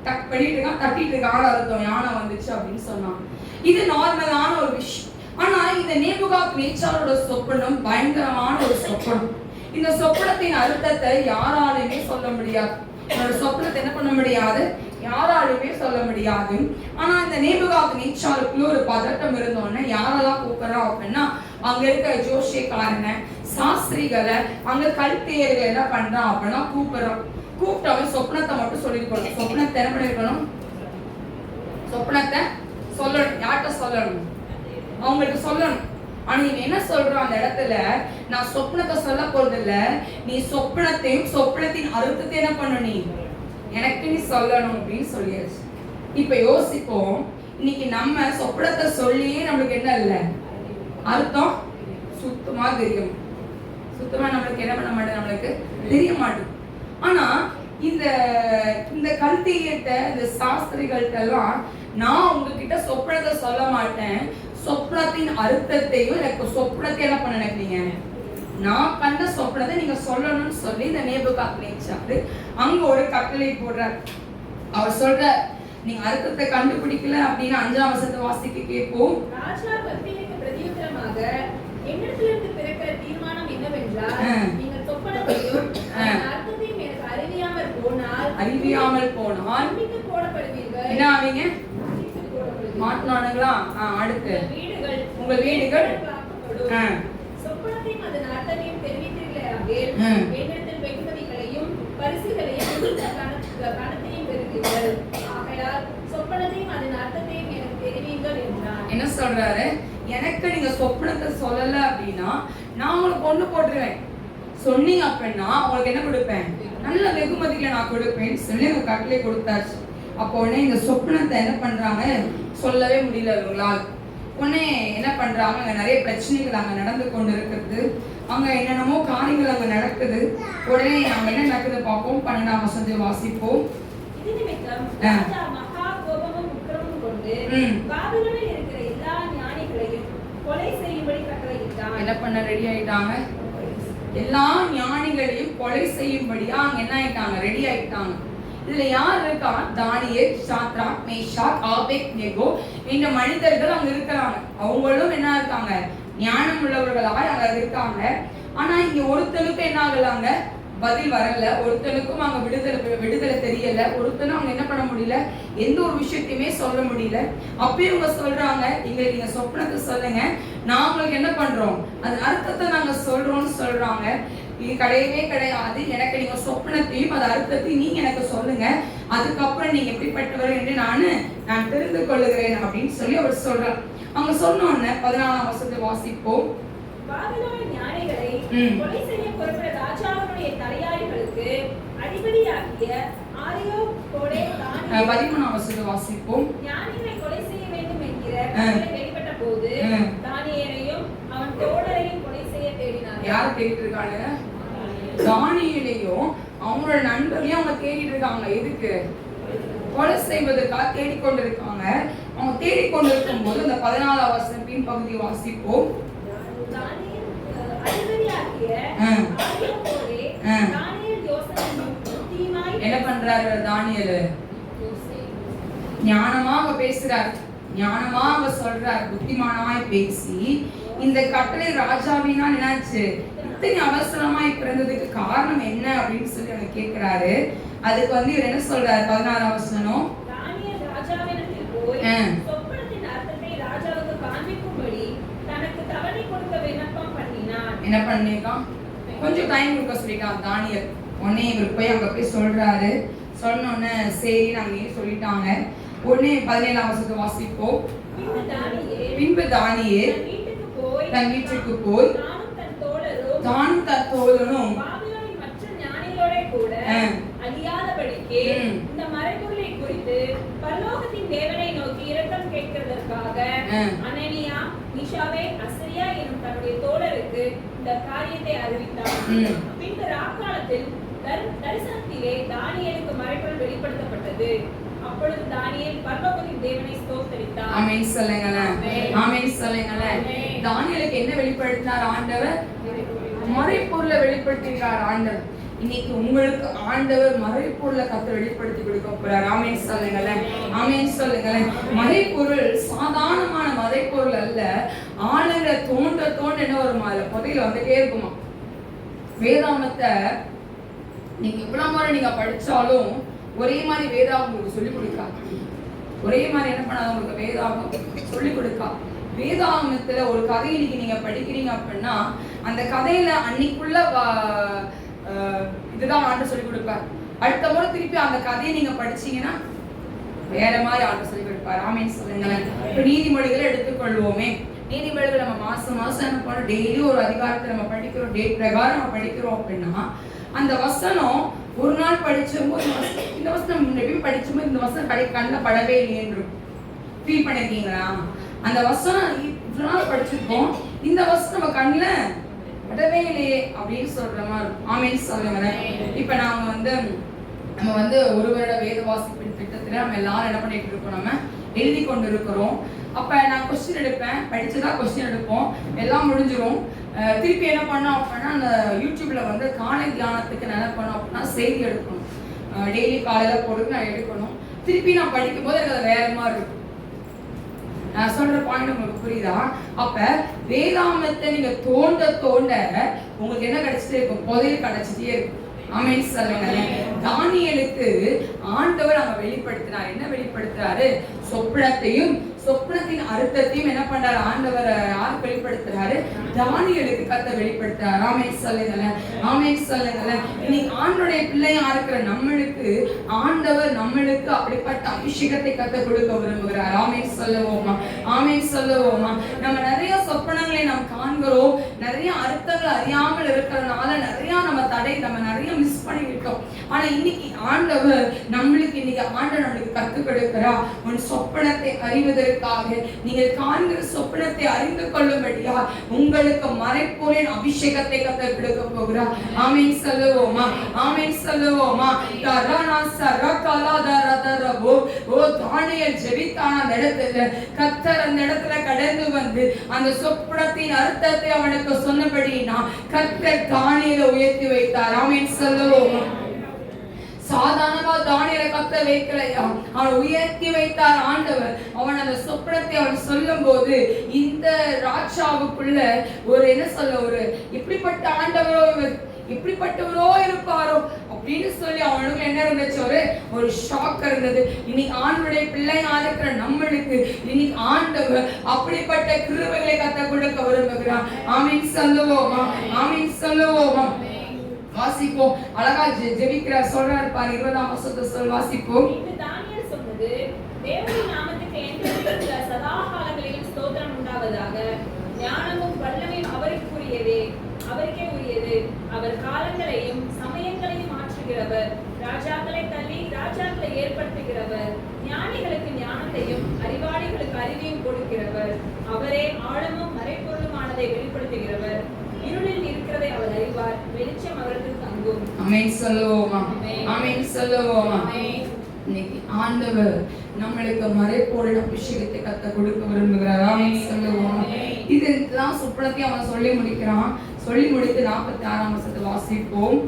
டக் பண்ணிட்டு இருக்கான், தட்டிட்டு இருக்கான், அர்த்தம் யானை வந்துச்சு அப்படின்னு சொன்னாங்க. இது நார்மலான ஒரு விஷயம். ஆனா இந்த நேபுகாத்நேச்சாரோட சொப்பனம் பயங்கரமான ஒரு சொப்பனம். இந்த சொப்பனத்தின் அர்த்தத்தை யாராலுமே சொல்ல முடியாது. என்னோட சொப்பனத்தை என்ன பண்ண முடியாது, யாராலுமே சொல்ல முடியாது. ஆனா இந்த நேபுகாத்நேச்சாருக்குள்ள ஒரு பதட்டம் இருந்தோன்னு யாரெல்லாம் கூப்பிடுறோம் அப்படின்னா, அங்க இருக்க ஜோஷியக்காரன, சாஸ்திரிகளை, அங்க கல்தேயர்களை என்ன பண்றான் அப்படின்னா கூப்பிடுறோம். கூப்பிட்டவன் சொப்னத்தை மட்டும் சொல்லிருக்கணும். சொப்னத்தை என்ன பண்ணிருக்கணும், சொப்னத்தை சொல்லணும். யார்கிட்ட சொல்லணும், அவங்களுக்கு சொல்லணும். ஆனா நீங்க என்ன சொல்றோம் அந்த இடத்துல, நான் சொப்னத்தை சொல்ல போறது இல்ல, நீ சொப்னத்தையும் சொப்னத்தின் அர்த்தத்தை என்ன பண்ண, நீ எனக்கு நீ சொல்லணும் அப்படின்னு சொல்லியாச்சு. இப்ப யோசிப்போம், இன்னைக்கு நம்ம சொப்னத்தை சொல்லியே நம்மளுக்கு என்ன இல்லை, அர்த்தம் சுத்தமா தெரியும். சுத்தமா நம்மளுக்கு என்ன பண்ண மாட்டேன், நம்மளுக்கு தெரிய மாட்டேன். ஆனா இந்த கல்தியிட்ட, இந்த சாஸ்திரிகள்ட்ட எல்லாம் நான் உங்ககிட்ட சொப்பனத்தை சொல்ல மாட்டேன், சொப்னத்தின் அர்த்தத்தையும் எனக்கு சொப்னத்தை என்ன பண்ண நினைக்கிறீங்க, நான் கண்ட சொப்னத்தை நீங்க சொல்லணும்னு சொல்லி இந்த நேபுகாத்நேச்சார் அங்க ஒரு கட்டளை போடுறார். அவர் சொல்ற, நீங்க அர்த்தத்தை கண்டுபிடிக்கல அப்படின்னா 5ஆம் வசனத்தை வாசிக்க கேட்போம். ராஜா கல்தேயருக்கு பிரதியுத்தரமாக, என்னிடத்திலிருந்து பிறக்கிற தீர்மானம் என்னவென்றால், நீங்கள் சொப்பனத்தையும் அர்த்தத்தையும் எனக்கு அறிவியாமல் போனால் துண்டித்து போடப்படுவீர்கள். என்ன ஆவீங்க, மாட்டலானுங்களா? அடுத்து உங்கள் வீடுகள் சொப்பனத்தையும் அதன் அர்த்தத்தையும் தெரிவித்தீர்களாக, என்னிடத்தில் வெகுமதிகளையும் பரிசுகளையும் கனத்தையும் பெறுவீர்கள். ஆகையால் சொப்பனத்தையும் அதன் அர்த்தத்தையும் எனக்கு தெரிவிங்கள் என்றார். என்ன சொல்றாரு, எனக்கு நீங்க சொப்பனத்தை சொல்லல அப்படின்னா நான் உங்களுக்கு கொண்டு போட்டுருவேன், சொன்னீங்க அப்படின்னா உங்களுக்கு என்ன கொடுப்பேன், நல்ல வெகுமதிகளை நான் கொடுப்பேன்னு சொல்லி உங்க கட்டளை கொடுத்தாச்சு. அப்போ உடனே இந்த சொப்பனத்தை என்ன பண்றாங்க, சொல்லவே முடியல இவங்களால். உடனே என்ன பண்றாங்க, அங்க நிறைய பிரச்சனைகள் அங்க நடந்து கொண்டு இருக்கிறது, அங்க என்னென்னமோ காரியங்கள் அங்க நடக்குது. உடனே அங்க என்ன நடக்குது பார்ப்போம். 12ஆம் வசனத்தை வாசிப்போம். இது நிமித்தம் ராஜா மகா கோபமும் உக்கிரமும் கொண்டு பாபிலோனில் இருக்கிற எல்லா ஞானிகளையும் கொலை செய்யும்படி கட்டளையிட்டான். என்ன பண்ண ரெடி ஆயிட்டாங்க, எல்லா ஞானிகளையும் கொலை செய்யும்படியா அங்க என்ன ஆயிட்டாங்க, ரெடி ஆயிட்டாங்க. இதுல யார் இருக்கா, தானியேல், சாத்ராக், மேஷாக், ஆபேத்நேகோ என்ற மனிதர்கள் அங்க இருக்கிறாங்க. அவங்களும் என்ன இருக்காங்க, ஞானம் உள்ளவர்களாக அங்க இருக்காங்க. ஆனா இங்க ஒருத்தனுக்கு என்ன ஆகலாங்க, பதில் வரல. ஒருத்தனுக்கும் அங்க விடுதலை தெரியல. ஒருத்தனும் அவங்க என்ன பண்ண முடியல, எந்த ஒரு விஷயத்தையுமே சொல்ல முடியல. அப்பயும் இவங்க சொல்றாங்க, எங்களுக்கு நீங்க சொப்னத்தை சொல்லுங்க, நான் உங்களுக்கு என்ன பண்றோம், அது அர்த்தத்தை நாங்க சொல்றோம்னு சொல்றாங்க. இது கிடையவே கிடையாது, எனக்கு நீங்க சொப்னத்தையும் அது அர்த்தத்தையும் நீங்க எனக்கு சொல்லுங்க, அதுக்கப்புறம் நீங்க எப்படிப்பட்டவர் என்று நான் தெரிந்து கொள்ளுகிறேன் அப்படின்னு சொல்லி அவர் சொல்றார். அவங்க சொன்னோன்னு 14ஆம் வசனத்தை வாசிப்போம். பாபிலோனின் ஞானிகளை கொலை செய்ய புறப்பட்ட ராஜாவுடைய தலையாரிகளுக்கு அதிபதியாகிய ஆரியோகோடே 13ஆம் வசனத்தை வாசிப்போம். ஞானிகளை கொலை செய்ய வேண்டும் என்கிற வெளிப்பட்ட போது தானியேலையும் அவன் தோழரையும் கொலை செய்ய தேடினார். யார் தேடிட்டு இருக்காங்க, தானியேலையும் அவங்களோட நண்பரையும் அவங்க தேடிட்டு இருக்காங்க. எதுக்கு, கொலை செய்வதற்காக தேடிக்கொண்டிருக்காங்க. அவங்க தேடிக்கொண்டிருக்கும் போது அந்த 14ஆம் வசனம் பின் பகுதி வாசிப்போம். அதிபதியாகிய ஆகிய ஆரியோகோரே தானியேல் யோசேப்பு புத்திமாய் என்ன பண்றாரு தானியேல்? ஞானமாக பேசுறார், ஞானமாக சொல்றார், புத்திமானாய் பேசி இந்த கட்டளை ராஜாவினால் என்னாச்சு இத்தனை அவசரமாய் பிறந்ததுக்கு காரணம் என்ன அப்படின்னு சொல்லி அவங்க கேட்கிறாரு. அதுக்கு இவர் என்ன சொல்றாரு? 16ஆம் வசனம், தானியேல் ராஜாவினிடத்தில் போய் சொப்பனத்தின் அர்த்தத்தை ராஜாவுக்கு காண்பிக்கும்படி தனக்கு தவணை கொடுக்க விண்ணப்பம் பண்ணினான். என்ன பண்ணிருக்கான்? கொஞ்சம் டைம் கொடுக்க சொல்லிட்டான் தானியேல். உடனே இவர் போய் அங்க போய் சொல்றாரு. சொன்னோன்னே சரி நாங்க சொல்லிட்டாங்க. உடனே 17ஆம் வசனத்தை வாசிப்போம். பின்பு தானியேல் தன் வீட்டுக்கு போய் தானும் தன் தோழரும் மற்ற ஞானிகளோட கூட அழியாதபடிக்கு இந்த மறைபொருளை குறித்து பரலோகத்தின் தேவனை நோக்கி இரக்கம் கேட்கிறதற்காக அனனியா மீஷாவேல் அசரியா எனும் தன்னுடைய தோழருக்கு இந்த காரியத்தை அறிவித்தார். பின்பு ராக்காலத்தில் தரிசனத்திலே தானியேலுக்கு மறைபொருள் வெளிப்படுத்தப்பட்டது. அப்பொழுது தானியேல் பரலோகத்தின் தேவனை ஸ்தோத்திரித்தார். ஆமென் சொல்லுங்களேன், ஆமென் சொல்லுங்களேன். தானியேலுக்கு என்ன வெளிப்படுத்தினார் ஆண்டவர்? மறைபொருளை வெளிப்படுத்தினார் ஆண்டவர். இன்னைக்கு உங்களுக்கு ஆண்டவர் மறைபொருளை கர்த்தர் வெளிப்படுத்தி கொடுக்க போறார். ஆமென் சொல்லுங்களேன், ஆமென் சொல்லுங்களேன். மறைபொருள் சாதாரணமான மறைபொருள் அல்ல. ஆளுங்க தோண்ட தோண்ட என்ன வருமா? அதுல புதையில வந்துட்டே இருக்குமா. வேதாமத்தை நீங்க இவ்வளவு முறை நீங்க படிச்சாலும் ஒரே மாதிரி வேதாகம் உங்களுக்கு சொல்லிக் கொடுக்காது. ஒரே மாதிரி என்ன பண்ணாத உங்களுக்கு வேதாகம் சொல்லிக் கொடுக்கா. வேதாகமத்துல ஒரு கதையை இன்னைக்கு நீங்க படிக்கிறீங்க அப்படின்னா அந்த கதையில அன்னைக்குள்ள இதுதான் ஆண்டு சொல்லிக் கொடுப்பார். அடுத்த முறை திருப்பி அந்த கதையை நீங்க படிச்சீங்கன்னா வேற மாதிரி ஆண்டு சொல்லிக் கொடுப்பார். ஆமென் சொல்லுங்களேன். இப்ப நீதிமொழிகளை எடுத்துக்கொள்வோமே. நீதிமொழிகள் நம்ம மாசம் என்ன பண்ணோம்? டெய்லி ஒரு அதிகாரத்தை நம்ம படிக்கிறோம், டேட் பிரகாரம் நம்ம படிக்கிறோம் அப்படின்னா அந்த வசனம் ஒரு நாள் படிச்சோம்போது இந்த வசனம் முன்னாடி படிச்சோம்போது இந்த வசனம் கண்ணில் படவே இல்லையென்று ஃபீல் பண்ணிருக்கீங்களா? அந்த வசனம் இவ்வளவு நாள் படிச்சிருக்கோம், இந்த வசனம் நம்ம கண்ணில் படவே இல்லையே அப்படின்னு சொல்ற மாதிரி. ஆமென் சொல்லுங்களேன். இப்ப நம்ம ஒரு வருட வேத வாசிப்பின் திட்டத்துல நம்ம எல்லாரும் என்ன பண்ணிட்டு இருக்கோம்? நம்ம எழுதி கொண்டு இருக்கிறோம். அப்ப நான் கொஸ்டின் எடுப்பேன், படிச்சதா கொஸ்டின் எடுப்போம், எல்லாம் முடிஞ்சிடும். திருப்பி என்ன பண்ணோம் அப்படின்னா அந்த யூடியூப்ல காலை தியானத்துக்கு என்ன பண்ணோம் அப்படின்னா செய்தி எடுக்கணும். டெய்லி காலையில போட்டு நான் எடுக்கணும். திருப்பி நான் படிக்கும் போது எனக்கு அது வேற மாதிரி இருக்கும். நான் சொல்ற பாயிண்ட் உங்களுக்கு புரியுதா? அப்ப வேதாமத்தை நீங்க தோண்ட தோண்ட உங்களுக்கு என்ன கிடைச்சிட்டே இருக்கும்? புதையல் கிடைச்சிட்டே இருக்கும். ஆமென் சொல்லுங்களேன். தானியேலுக்கு ஆண்டவர் அங்க வெளிப்படுத்தினார். என்ன வெளிப்படுத்துறாரு? சொப்பனத்தையும் சொப்பனத்தின் அர்த்தத்தையும் என்ன பண்றாரு ஆண்டவர்? யாருக்கு வெளிப்படுத்துறாரு? தானியேலுக்கு கர்த்தர் வெளிப்படுத்துறாரு. ஆமென் சொல்லுங்களேன், ஆமென் சொல்லுங்களேன். இன்னைக்கு ஆண்டவருடைய பிள்ளையா இருக்கிற நம்மளுக்கு ஆண்டவர் நம்மளுக்கு அப்படிப்பட்ட அபிஷேகத்தை கர்த்தர் கொடுக்க விரும்புகிறார். ஆமென் சொல்லுவோமா, ஆமென் சொல்லுவோமா. நம்ம நிறைய சொப்பனங்களை நாம் காண்கிறோம், நிறைய அர்த்தங்கள் அறியாமல் இருக்கிறதுனால நிறைய நம்ம நிறைய மிஸ் பண்ணிவிட்டோம். ஆனா இன்னைக்கு ஆண்டவர் நம்மளுக்கு கற்றுக் கொடுக்கிறா. உன் சொப்பனத்தை அறிவதற்காக நீங்கள் காண்கிற சொப்பனத்தை அறிந்து கொள்ளும்படியா உங்களுக்கு மறைபொருளின் அபிஷேகத்தை கர்த்தர் கொடுக்க போகிறார். ஆமென் சொல்லுவோமா, ஆமென் சொல்லுவோமா. தரனா சரகலா தரதரபோ. ஓ தானியேல் ஜெபித்தான் அந்த இடத்துல. கர்த்தர் அந்த இடத்துல கடந்து வந்து அந்த சொப்பனத்தின் அர்த்தத்தை அவனுக்கு சொன்னபடினா கர்த்தர் தானியேலை உயர்த்தி வைத்தார். ஆமென் சொல்லுவோமா. சாதாரணமா தானியேலை கர்த்தர் வைக்கலையா, அவன் உயர்த்தி வைத்தார் ஆண்டவர். அவன் அந்த சொப்பனத்தை அவன் சொல்லும் போது இந்த ராஜாவுக்குள்ள ஒரு எப்படிப்பட்ட ஆண்டவரோ எப்படிப்பட்டவரோ இருப்பாரோ அப்படின்னு சொல்லி அவனுக்கு என்ன இருந்துச்சு? ஒரு ஷாக் இருந்தது. இன்னைக்கு ஆண்டவருடைய பிள்ளையா இருக்கிற நம்மளுக்கு இன்னைக்கு ஆண்டவர் அப்படிப்பட்ட கிருபைகளை கர்த்தர் கொடுக்க விரும்புகிறார். ஆமென் சொல்லுவோமா, ஆமென் சொல்லுவோமா. வாசிப்போம். அழகா ஜெபிக்கிறார், சொல்றாரு பாரு. 20ஆம் வசனத்தை வாசிப்போம். தானியேல் சொன்னது, தேவனுடைய நாமத்துக்கு என்றென்றைக்கும் சதா காலங்களிலும் ஸ்தோத்திரம் உண்டாவதாக. ஞானமும் வல்லமையும் அவருக்கே உரியது. அவர் காலங்களையும் சமயங்களையும் மாற்றுகிறவர். ராஜாக்களை தள்ளி ராஜாக்களை ஏற்படுத்துகிறவர். ஞானிகளுக்கு ஞானத்தையும் அறிவாளிகளுக்கு அறிவையும் கொடுக்கிறவர். அவரே ஆழமும் மறைபொருளுமானதை வெளிப்படுத்துகிறவர். இருளில் இருக்கிறதை அவர் அறிவார், வெளிச்சம் அவருக்கு தங்கும். ஆமென் சொல்லுவோமா, ஆமென் சொல்லுவோமா. இன்னைக்கு ஆண்டவர் நம்மளுக்கு மறைபொருள் அபிஷேகத்தை கர்த்தர் கொடுக்க விரும்புகிறார். ஆமென் சொல்லுவோமா. இதெல்லாம் சொப்பனத்தை அவன் சொல்லி முடிக்கிறான். சொல்லி முடித்து 46ஆம் வசனத்தை வாசிப்போம்.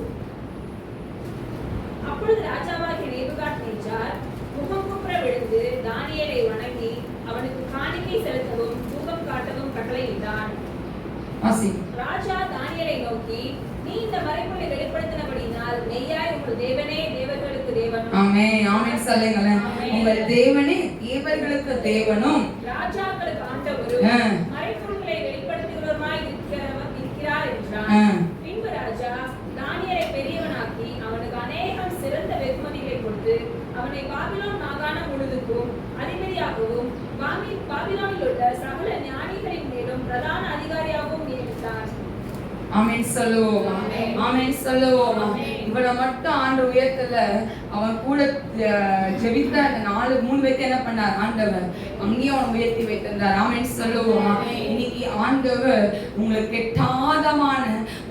அப்பொழுது ராஜாவாகிய நேபுகாத்நேச்சார் முகங்குப்புற விழுந்து தானியேலை வணங்கி அவனுக்கு காணிக்கை செலுத்தவும் தூபம் காட்டவும் கட்டளையிட்டான். ராஜா தானியேலை நோக்கி, நீ இந்த மறைபொருளை வெளிப்படுத்தினபடியினால் மெய்யாய் உங்கள் தேவனே தேவர்களுக்கு தேவனும். ஆமென் ஆமென் சொல்லுங்களேன். உங்கள் தேவனே தேவர்களுக்கு தேவனும் ராஜாக்களுக்கு ஆண்டவரும் மறைபொருளை வெளிப்படுத்துகிறவருமாய் இருக்கிறார் என்றான். பின்பு ராஜா தானியேலை பெரியவனாக்கி அவனுக்கு அநேகம் சிறந்த வெகுமதிகளை கொடுத்து அவனை பாபிலோன் மாகாணம் முழுதுக்கும் அதிபதியாகவும் பாபிலோனில் உள்ள சகல ஞானிகளின் மேலும் பிரதான அதிகாரியாகவும் நியமித்தார். ஆமென் சொல்லுவோம். ஆமென் சொல்லுவோம். இவனை மட்டும் ஆண்டு உயர்த்தல, அவன் கூட ஜெபித்த அந்த 3 பேர்த்த என்ன பண்ணார் ஆண்டவர் அங்கேயும் அவன் உயர்த்தி வைத்திருந்தார். ஆமென் சொல்லுவோம். இன்னைக்கு ஆண்டவர் உங்களுக்கு எட்டாதமான,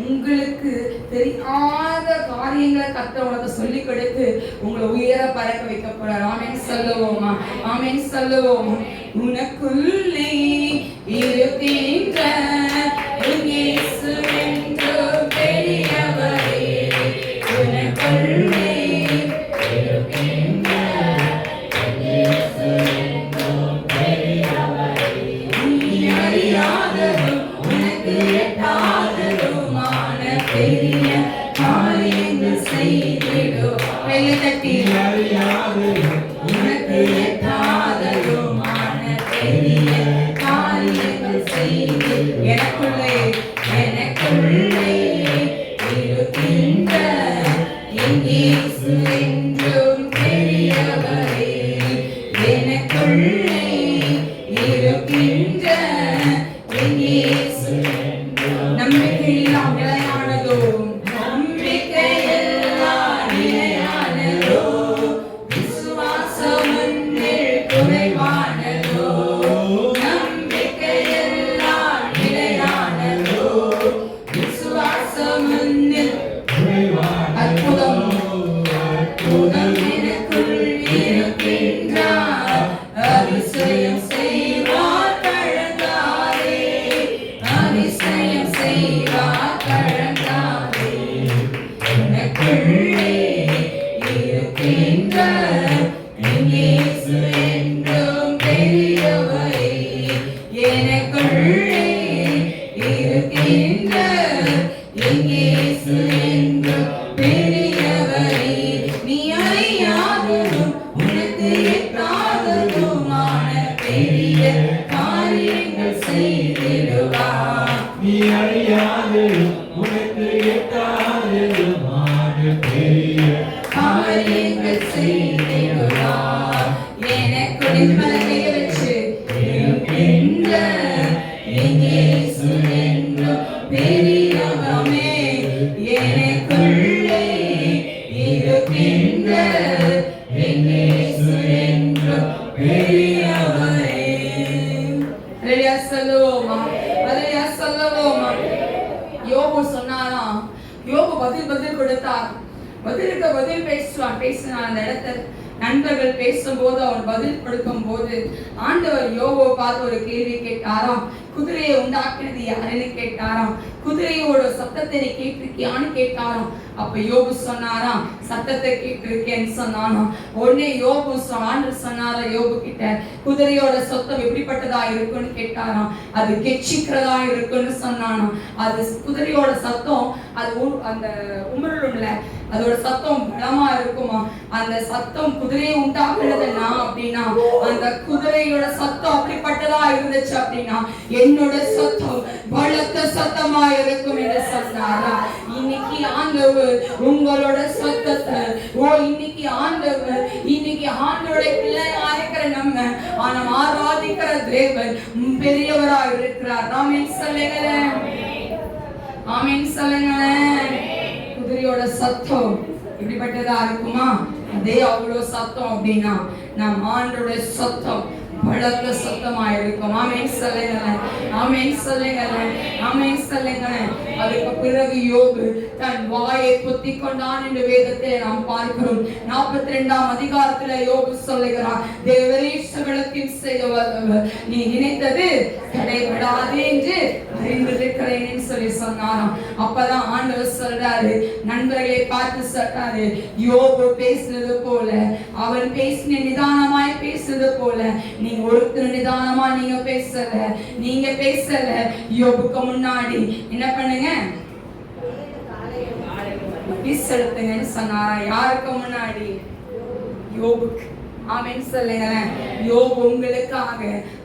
உங்களுக்கு தெரியாத காரியங்களை கர்த்தர் உங்களுக்கு சொல்லி கொடுத்து உங்களை உயர பறக்க வைக்க போறார். ஆமென் சொல்லுவோமா. ஆமென் சொல்லுவோம். உனக்குள்ளே இருக்கின்ற இயேசு என்று பெரியவரே, உனக்குள்ளே இருக்கின்ற இயேசு என்று பெரியவரே, நீ அறியாததும் உனக்கு எட்டாததுமான பெரிய காரியங்கள் செய்திடும். கையை தட்டி, அறியாததும் உனக்கு எட்டாததுமான பெரிய காரியங்கள் செய்து எனக்குள்ளே இருக்கின்ற இயேசு என்றும் பெரியவரே, எனக்குள்ளே இருக்கின்ற இயேசு நம்பிக்கையெல்லாம் நிலையானதோ, நம்பிக்கையெல்லாம் நிலையானதோ, விசுவாசம் ஒன்றில் குறைவானதோ, நம்பிக்கையெல்லாம் நிலையானதோ, விசுவாசம் ஒன்றில் அற்புதம் அற்புதம் எனக்குள் இருக்கின்றார், அதிசயம் செய்வார் கழங்காதே, அதிசயம் செய்வார் கழங்காதே, எனக்குள்ளே இருக்கின்ற இயேசு என்றும் பெரியவரே, எனக்குள்ளே இருக்கின்ற இயேசு என்றும் பெரியவரே, நீ அறியாததும் உனக்கு எட்டாததுமான பெரிய காரியங்கள் செய்திடுவார். நீ அறியாததும் உனக்கு எட்டாததுமான பெரிய காரியங்கள் செய்திடுவார். எனக்கு மனதைய வச்சு இருக்கின்ற இயேசு என்றும் பெரியவரே, எனக்குள்ளே இருக்கின்ற இயேசு என்றும் பெரியவரே. அல்லேலூயா சொல்லுவோமா. அல்லேலூயா சொல்லுவோமா. யோபு சொன்னாராம், யோபு பதில் கொடுத்தார். பதிலுக்கு பதில் பேசினார். அந்த இடத்துல நண்பர்கள் பேசும்போது அவர் பதில் கொடுக்கும் போது ஆண்டவர் யோபுவை பார்த்து ஒரு கேள்வி கேட்டாராம். குதிரையை உண்டாக்கினது யாருன்னு கேட்டாராம். குதிரையோட சத்தத்தை நீ கேட்டிருக்கியான்னு கேட்டாராம். அப்ப யோபு சொன்னாராம், சத்தத்தை கேட்டிருக்கேன்னு சொன்னாராம். உடனே யோபு சொன்னாரா யோபு கிட்ட, குதிரையோட சத்தம் எப்படிப்பட்டதா இருக்குன்னு கேட்டாராம். அது கெச்சிக்கிறதா இருக்குன்னு சொன்னானாம். அது குதிரையோட சத்தம், அது அந்த உமரும்ல அதோட சத்தம் பலமா இருக்குமா. அந்த சத்தம் குதிரையை உண்டாக்குனதுன்னா அப்படின்னா அந்த குதிரையோட சத்தம் அப்படிப்பட்டதா இருந்துச்சு அப்படின்னா என்னோட சத்தம் பலத்த சத்தமா இருக்கும் என்று சொன்னாரா. இன்னைக்கு ஆண்டவர் உங்களோட சத்தத்தை இன்னைக்கு ஆண்டவருடைய பிள்ளையா இருக்கிற நம்ம ஆனா ஆராதிக்கிற தேவன் பெரியவரா இருக்கிறார். ஆமென் சொல்லுங்களேன். ஆமென் சொல்லுங்களேன். குதிரையோட சத்தம் இப்படிப்பட்டதா இருக்குமா? அதே அவ்வளவு சத்தம் அப்படின்னா நம் ஆண்டோட சத்தம் பலத்த சத்தமா இருக்கும். ஆமென் சொல்லுங்களேன். ஆமென் சொல்லுங்களேன். ஆமென் சொல்லுங்களேன். அதுக்கு பிறகு யோபு தன் வாயை பொத்திக் கொண்டான் என்று வேதத்தை நாம் பார்க்கிறோம். 42ஆம் அதிகாரத்துல யோபு சொல்லுகிறார், தேவரே சகலத்தையும் செய்தவர், நீ நினைத்தது தடைபடாது என்று அறிந்திருக்கிறேன்னு சொல்லி சொன்னாராம். அப்பதான் ஆண்டவர் சொல்றாரு, நண்பர்களை பார்த்து சொல்றாரு, யோபு பேசுனது போல, அவன் பேசின நிதானமாய் பேசுனது போல நீங்க ஒருத்தர் நிதானமா நீங்க பேசல. யோபுக்கு முன்னாடி என்ன பண்ணுங்க, செலுத்துங்கன்னு சொன்னாரா. யாருக்கு முன்னாடி? யோபுக்கு. ஆமென் சொல்லுங்க. யோபு உங்களுக்காக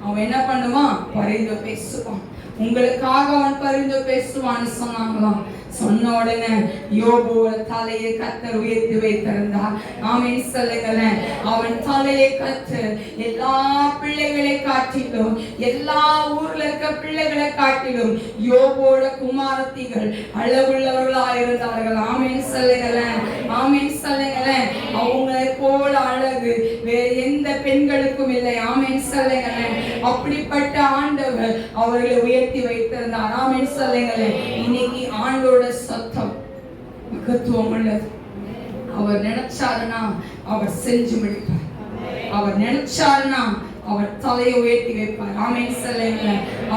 அவன் என்ன பண்ணுவான்? பரிந்து பேசுவான். உங்களுக்காக அவன் பரிந்து பேசுவான்னு சொன்னாங்களாம். சொன்ன உடனே யோபுவோட தலையை கர்த்தர் உயர்த்தி வைத்திருந்தார். ஆமென் சொல்லுங்க. அவன் தலையை கர்த்தர் எல்லா பிள்ளைகளை காட்டிலும், எல்லா ஊர்ல இருக்க பிள்ளைகளை காட்டிலும் யோபுவோட குமாரத்திகள் அளவுள்ளவர்களா இருந்தார்கள். ஆமென் சொல்லுங்க. ஆமென் சொல்லுங்க. அவங்களை போல அழகு வேறு எந்த பெண்களுக்கும் இல்லை. ஆமென் சொல்லுங்க. அப்படிப்பட்ட ஆண்டவர் அவர்களை உயர்த்தி வைத்திருந்தார். ஆமென் சொல்லுங்க. இன்னைக்கு ஆண்டோட சத்தம் மகத்துவம் உள்ளது. அவர் நினைச்சாருன்னா அவர் செஞ்சு முடிப்பார். அவர் நினைச்சாருன்னா அவர் தலையை உயர்த்தி வைப்பார். ஆமென் சொல்லுங்க.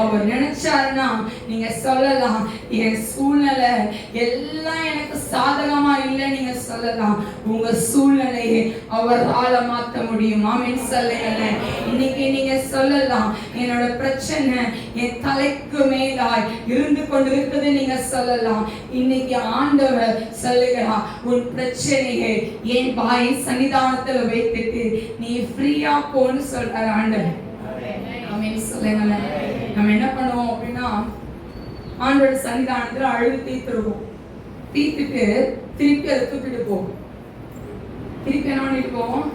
அவர் நினைச்சாருன்னா நீங்க சொல்லலாம், என் சூழ்நிலை எல்லாம் எனக்கு சாதகமா இல்லை நீங்க சொல்லலாம். உங்க சூழ்நிலையை அவரால மாற்ற முடியும். ஆமென் சொல்லுங்க. இன்னைக்கு நீங்க சொல்லலாம், என்னோட பிரச்சனை என் தலைக்கு மேலாய் இருந்து கொண்டிருக்குது நீங்க சொல்லலாம். இன்னைக்கு ஆண்டவர் சொல்லுகிறார், உன் பிரச்சனையை என் பாயின் சன்னிதானத்துல வைத்துட்டு நீ ஃப்ரீயா போன்னு சொல்றாரு ஆண்டவர். ஆமென் சொல்லுங்க. நம்ம என்ன பண்ணுவோம் அப்படின்னா, ஆண்டோட சன்னிதானத்துல அழுது தீர்த்துட்டு திருப்பி அதை தூக்கிட்டு போவோம். திருப்பி என்ன பண்ணிட்டு போவோம்?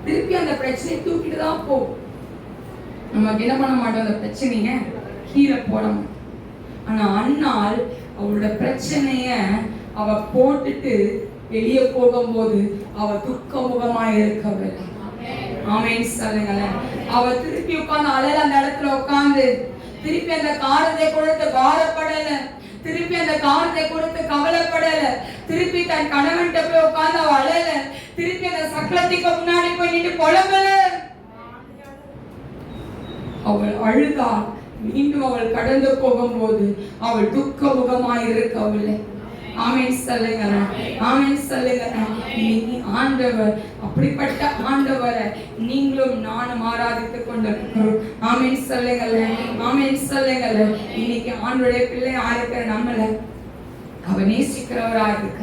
திருப்பி அந்த பிரச்சனையை தூக்கிட்டு தான் போவோம். நமக்கு என்ன பண்ண மாட்டோம்? அந்த பிரச்சனைய கீழே போட மாட்டோம். ஆனா அண்ணால் அவளோட பிரச்சனைய அவ போட்டுட்டு வெளியே போகும்போது அவ துக்க முகமாய் இருக்கவில்லை. ஆமென் சொல்லுங்க. அவ திருப்பி உட்கார்ந்து அழல, அந்த இடத்துல உட்கார்ந்து திருப்பி அந்த காரத்தை கொடுத்து பாரப்படல, திருப்பி அந்த காரத்தை கொடுத்து கவலைப்படல, திருப்பி தன் கணவன்கிட்ட போய் உட்கார்ந்து அவ அழல, திருப்பி அந்த சக்கரத்துக்கு முன்னாடி போய் நின்று புலம்பல. அவள் அழுதாள். மீண்டும் அவள் கடந்து போகும்போது அவள் துக்க முகமாய் இருக்கவில்லை. ஆமென் சொல்லுங்க. ஆமென் சொல்லுங்க. இன்னைக்கு ஆண்டவர், அப்படிப்பட்ட ஆண்டவரை நீங்களும் நானும் ஆராதித்துக் கொண்டிருக்கிறோம். ஆமென் சொல்லுங்க. ஆமென் சொல்லுங்க. இன்னைக்கு ஆண்டவருடைய பிள்ளையா இருக்கிற நம்மள அவர் நேசிக்கிறவரா இருக்க,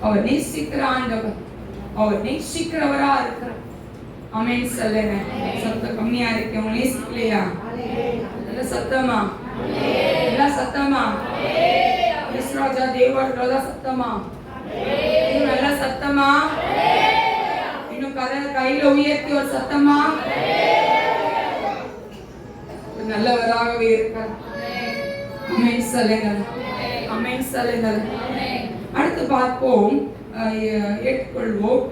அவர் நேசிக்கிற ஆண்டவர், அவர் நேசிக்கிறவரா இருக்கிறார். ஆமென் சொல்லுங்க. சத்தம் கம்மியா இருக்கு, அவங்க நேசிக்கலையா? நல்ல சத்தமா, நல்ல சத்தமா, ராஜா தேவர்களா சத்தமா, நல்ல சத்தமா, இன்னும் கையில உயர்த்தி ஒரு சத்தமா. நல்லவராகவே இருக்கார். ஆமென் சொல்லுங்க. ஆமென் சொல்லுங்க. அடுத்து பார்ப்போம், எடுத்துக்கொள்வோம்.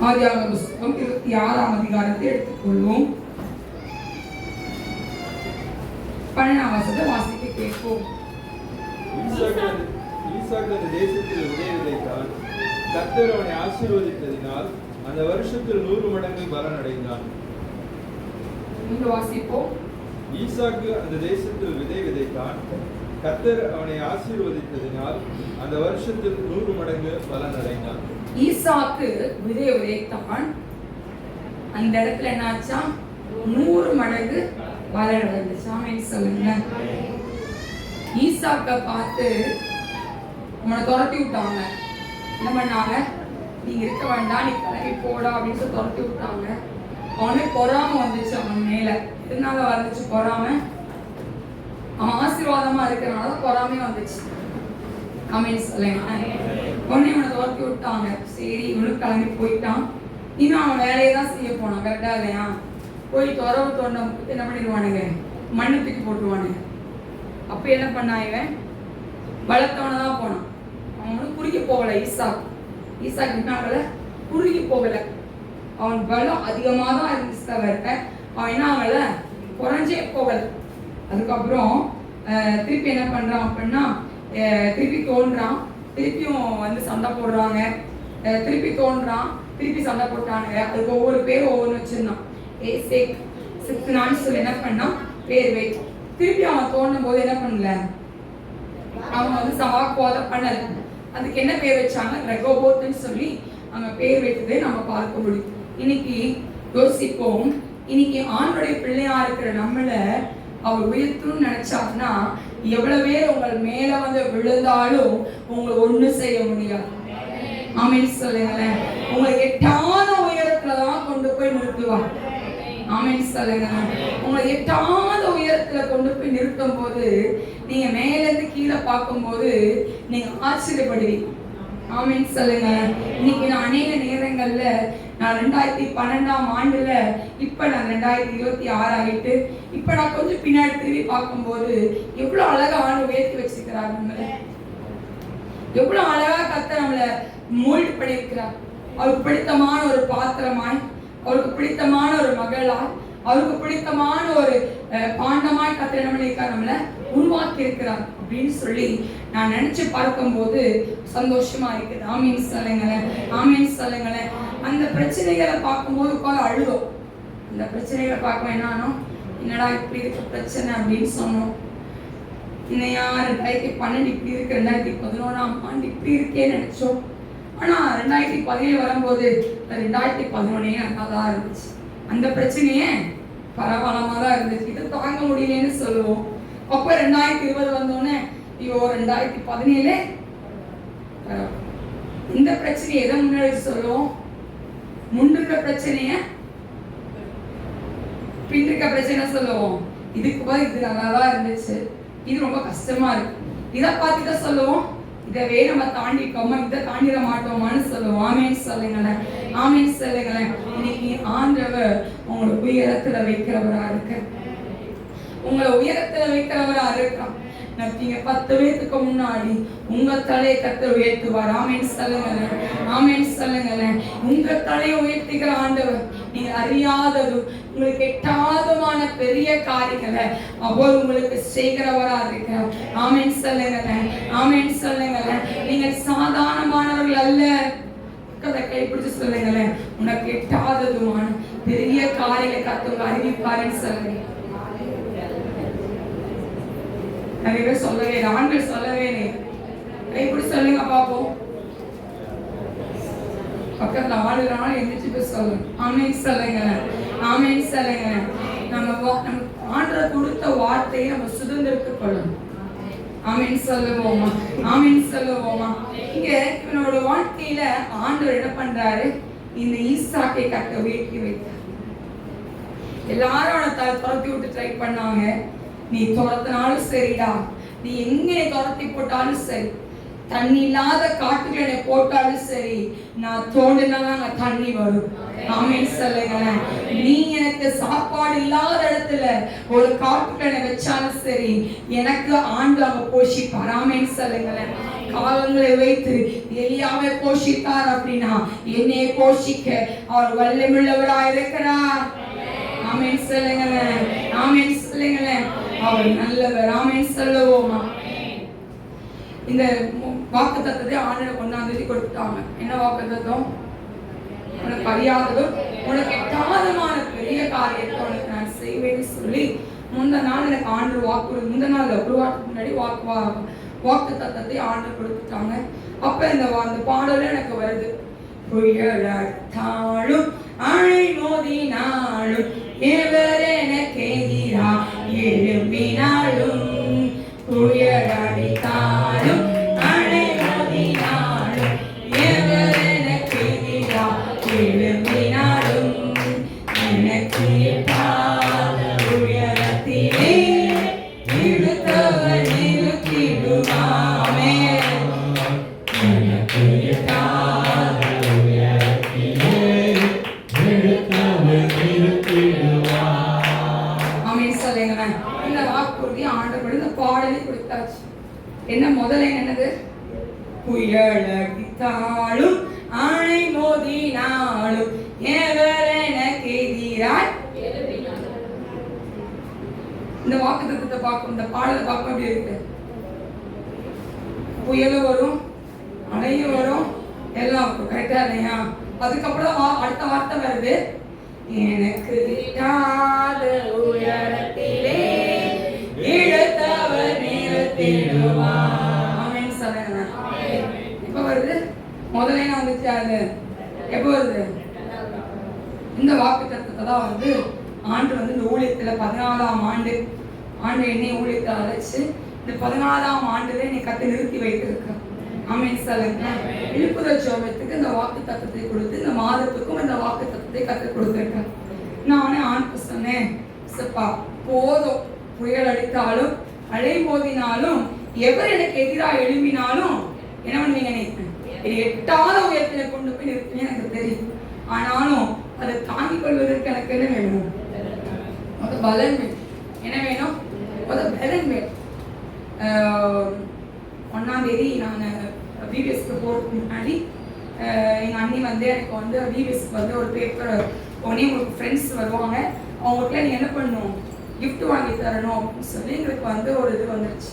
ஆதியாகமம் புத்தகம் 26ஆம் அதிகாரத்தை எடுத்துக்கொள்வோம். 12ஆம் வசனத்தை வாசிக்க கேட்போம். ஈசாக்கு அந்த தேசத்தில் விதை விதைத்தான். கர்த்தர் அவனை ஆசீர்வதித்ததினால் அந்த வருஷத்தில் 100 மடங்கு பலன் அடைந்தான். வாசிப்போம். ஈசாக்கு அந்த தேசத்தில் விதை விதைத்தான். கர்த்தர் அவனை ஆசீர்வதித்ததினால் அந்த வருஷத்தில் 100 மடங்கு பலன் அடைந்தான். ஈசாக்கு விதை விதைத்தான். அந்த இடத்துல என்னாச்சா? 100 மடங்கு பலன் அடைந்துச்சு. ஆமென் சொல்லுங்க. ஈசாக்க பார்த்து அவனை துரத்தி விட்டாங்க. என்ன பண்ணாங்க? நீங்க இருக்க வேண்டாம், நீ கிளம்பி போடா அப்படின்னு சொல்லி துரத்தி விட்டாங்க. அவனே பொறாம வந்துச்சு அவன் மேல. எதனால வந்துச்சு பொறாம? அவன் ஆசீர்வாதமா இருக்கிறனால பொறாமையும் வந்துச்சு. ஆமென் சொல்லுங்க. உடனே அவனை துரத்தி விட்டாங்க. சரி, இவனுக்கு கிளம்பி போயிட்டான். இன்னும் அவன் வேலையை தான் செய்ய போனான். கரெக்டா இல்லையா? போய் துறவு தோண்ட என்ன பண்ணிடுவானுங்க? மண்ணு தூக்கி போட்டுருவானுங்க. அப்ப என்ன பண்ணா? இவன் பலத்தவனை தான் போனான். அவனும் குறுகி போகல. ஈசாக்கு என்னாகல? குறுகி போகல. அவன் பலம் அதிகமாக தான் இருந்துச்சு தவிர அவன் என்ன ஆகல? குறைஞ்சே போகல. அதுக்கப்புறம் திருப்பி என்ன பண்றான் அப்படின்னா, திருப்பி தோன்றான். திருப்பியும் வந்து சண்டை போடுறாங்க. திருப்பி தோன்றான். திருப்பி சண்டை போட்டானுங்க. அதுக்கு ஒவ்வொரு பேரும் ஒவ்வொன்று வச்சிருந்தான். ஏசேக், சிக்னான்னு சொல்லி என்ன பண்ணா பேர் வைக்கும். திருப்பி அவன் தோணும் போது என்ன பண்ணல, அவன் வந்து வாக்குவாதம் பண்ணல. அதுக்கு என்ன பேர் வச்சாங்க, ரெகோபோத்னு சொல்லி அவங்க பேர் வைத்ததை நம்ம பார்க்க முடியும். இன்னைக்கு யோசிப்போம், இன்னைக்கு ஆணுடைய பிள்ளையா இருக்கிற நம்மள அவர் உயர்த்தணும்னு நினைச்சாருன்னா எவ்வளவு பேர் உங்கள் மேல வந்து விழுந்தாலும் உங்களை ஒண்ணு செய்ய முடியாது. ஆமென் சொல்லுங்களேன். உங்களை எட்டாத உயரத்துலதான் கொண்டு போய் நிறுத்துவார். ஆமென் சொல்லுங்களேன். உங்களை எட்டாத உயரத்துல கொண்டு போய் நிறுத்தும் போது நீங்க மேல இருந்து கீழே பார்க்கும் போது நீங்க ஆச்சரியப்படுவீங்க. ஆமென் சொல்லுங்க. இன்னைக்கு நான் அநேக நேரங்கள்ல நான் 2012ஆம் ஆண்டுல இப்ப நான் 2026 ஆகிட்டு இப்ப நான் கொஞ்சம் பின்னாடி திரும்பி பார்க்கும்போது எவ்வளவு அழகா ஆண்டு உயர்த்தி வச்சிருக்கிறார். நம்மள எவ்வளவு அழகா கர்த்தர் நம்மள மோல்ட் பண்ணியிருக்கிறார். அவருக்கு பிடித்தமான ஒரு பாத்திரமாய், அவருக்கு பிடித்தமான ஒரு மகளாய், அவருக்கு பிடித்தமான ஒரு பாண்டமாய் கர்த்தர் என்ன பண்ணியிருக்கார், நம்மள உருவாக்கி இருக்கிறார் அப்படின்னு சொல்லி நான் நினைச்சு பார்க்கும்போது சந்தோஷமா இருக்குது. ஆமீன் சொல்லுங்களேன். ஆமீன் சொல்லுங்களேன். அந்த பிரச்சனைகளை பார்க்கும்போது உட்காந்து அழுதோம். அந்த பிரச்சனைகளை பார்க்க என்னானோ, என்னடா இப்படி இருக்க பிரச்சனை அப்படின்னு சொன்னோம். இன்னையா 2012 இப்படி இருக்கு, 2011ஆம் ஆண்டு இப்படி இருக்கேன்னு நினைச்சோம். ஆனா 2017 வரும்போது 2011 நல்லா தான் இருந்துச்சு. அந்த பிரச்சனையே பரவாயில்லமா தான் இருந்துச்சு. இது தாங்க முடியலன்னு சொல்லுவோம். அப்ப 2020 வந்தோடனே ஐயோ 2017 இந்த பிரச்சனையை எதை முன்னாடி சொல்லுவோம், முன்னிருக்க பிரச்சனைய பின்னிருக்க பிரச்சனை சொல்லுவோம். இதுக்கு போய் இது நல்லாதான் இருந்துச்சு, இது ரொம்ப கஷ்டமா இருக்கு, இதை பார்த்துதான் சொல்லுவோம். இதவே நம்ம தாண்டிக்கோமா, இதை தாண்டிட மாட்டோமான்னு சொல்லுவோம். ஆமீன் சொல்லுங்களேன். ஆமீன் சொல்லுங்களேன். இன்னைக்கு ஆண்டவர் உங்களை உயரத்துல வைக்கிறவரா இருக்க, உங்களை உயரத்துல வைக்கிறவரா இருக்கா. நீங்க 10 பேருக்கு முன்னாடி உங்க தலையை கர்த்தர் உயர்த்துவார். ஆமீன் சொல்லுங்களேன். ஆமீன் சொல்லுங்களேன். உங்க தலையை உயர்த்துகிற ஆண்டவர் நீங்க அறியாததும் உங்களுக்கு எட்டாதமான பெரிய காரியங்களை அவர் உங்களுக்கு செய்கிறவரா இருக்கிறார். ஆமீன் சொல்லுங்களேன். ஆமீன் சொல்லுங்களேன். நீங்க சாதாரணமானவர்கள் அல்ல. கதை கைப்பிடிச்சு சொல்லுங்களேன். உனக்கு எட்டாததுமான பெரிய காரியங்களை கர்த்தர் அறிவிப்பாருன்னு சொல்லுங்க. நிறைய பேர் சொல்லவே, ஆண்கள் சொல்லவே கைப்பிடி சொல்லுங்க பாப்போம். பக்கத்துல ஆளுகிறாலும் எந்திரிச்சு போய் சொல்லுங்க. ஆமீன் சொல்லுங்க. ஆமீன் சொல்லுங்க. நம்ம ஆண்டவர் கொடுத்த வார்த்தையை நம்ம சுதந்திரத்துக் கொள்ளணும். ஆமீன் சொல்லுவோமா. ஆமீன் சொல்லுவோமா. இங்க இவனோட வாழ்க்கையில ஆண்டவர் என்ன பண்றாரு, இந்த ஈசாக்கை கட்ட உயர்த்தி வைத்தார். எல்லாரும் அவனை துரத்தி விட்டு ட்ரை பண்ணாங்க. நீ துரத்தினாலும் சரிடா, நீ எங்க துரத்தி போட்டாலும் சரி, தண்ணி இல்லாத காட்டுகளை போட்டாலும் சரி, நான் தோண்டினாதான் அங்க தண்ணி வரும். ஆமீன் சொல்லுங்களேன். நீ எனக்கு சாப்பாடு இல்லாத இடத்துல ஒரு காட்டுகளை வச்சாலும் சரி, எனக்கு ஆண்டு அங்க போஷிப்பார். ஆமீன் சொல்லுங்களேன். காலங்களை வைத்து எலியாவை போஷித்தார் அப்படின்னா என்னை போஷிக்க அவர் வல்லமுள்ளவராய் இருக்கிறார். ஆமீன் சொல்லுங்களேன். ஆமீன் சொல்லுங்களேன். அவர் நல்லவர். ஆமீன் சொல்லுவோமா. இந்த வாக்குத்தத்தத்தை ஆண்டவர் 1ஆம் தேதி கொடுத்துட்டாங்க. என்ன வாக்குத்தத்தம்? உனக்கு அறியாததும் உனக்கு எட்டாதமான பெரிய காரியத்தை உனக்கு நான் செய்வேன்னு சொல்லி முந்தின நாள் எனக்கு ஆண்டவர் முந்தின நாள் ஒரு வாரத்துக்கு முன்னாடி வாக்குத்தத்தத்தை ஆண்டவர் கொடுத்துட்டாங்க. அப்ப இந்த பாடலும் எனக்கு வருது. புயலத்தாலும் அழை மோதினாலும் எவர் எனக்கு எதிராக எழும்பினாலும், புயலடித்தாலும் அழை மோதினாலும் எவர் எனக்கு எதிராக எழும்பினாலும், எனக்கு உயரத்திலே இழுத்தவர் நிறுத்திடுவாமே. எனக்கு பாடலை கொடுத்தாச்சு. என்ன முதல்ல என்னது? புயலடித்தாலும் அணை மோதினாலும் எவர் எனக்கு எதிராய். இந்த வாக்குத்தத்தத்தை பார்க்கும், இந்த பாடலை பார்க்க எப்படி இருக்கு? புயலும் வரும், அணையும் வரும், எல்லாம் இருக்கும். கரெக்டா இல்லையா? அதுக்கப்புறம் அடுத்த வார்த்தை வருது, எனக்கு எட்டாத உயரத்திலே இழுத்தவர் நிறுத்திடுவார். ஆமென் சொல்லுங்க. எப்ப வருது? முதல்ல என்ன வந்துச்சு? அது எப்போ வருது? இந்த வாக்குத்தத்தத்தை தான் ஆண்டு இந்த ஊழியத்துல 14ஆம் ஆண்டு என்னை ஊழியத்தை அழைச்சு இந்த 14ஆம் ஆண்டுல என்னை கத்து நிறுத்தி வைத்திருக்க. ஆமென் சொல்லுங்க. எழுப்புதல் ஜெபத்துக்கு இந்த வாக்குத்தத்தத்தை கொடுத்து இந்த மாதத்துக்கும் இந்த வாக்குத்தத்தத்தை கத்து கொடுத்திருக்கேன். நானே ஆண்டு சொன்னேன், சப்பா போதும், புயல் அடித்தாலும் அலை மோதினாலும் எவர் எனக்கு எதிராக எழும்பினாலும் என்ன பண்ணுவீங்க? எட்டாத உயரத்துல கொண்டு போய் நிறுத்துவீங்க எனக்கு தெரியும். ஆனாலும் அதை தாங்கிக் கொள்வதற்கு எனக்கு என்ன வேணும்? பலன் வேணும். என்ன வேணும்? பலன் வேணும். 1ஆம் தேதி நான் விபிஎஸ்க்கு போறதுக்கு முன்னாடி எங்க அண்ணி எனக்கு விபிஎஸ்க்கு ஒரு பேப்பர் உடனே உங்களுக்கு ஃப்ரெண்ட்ஸ் வருவாங்க, அவங்களுக்குலாம் நீ என்ன பண்ணணும், கிஃப்ட் வாங்கி தரணும் அப்படின்னு சொல்லி எங்களுக்கு ஒரு இது வந்துருச்சு.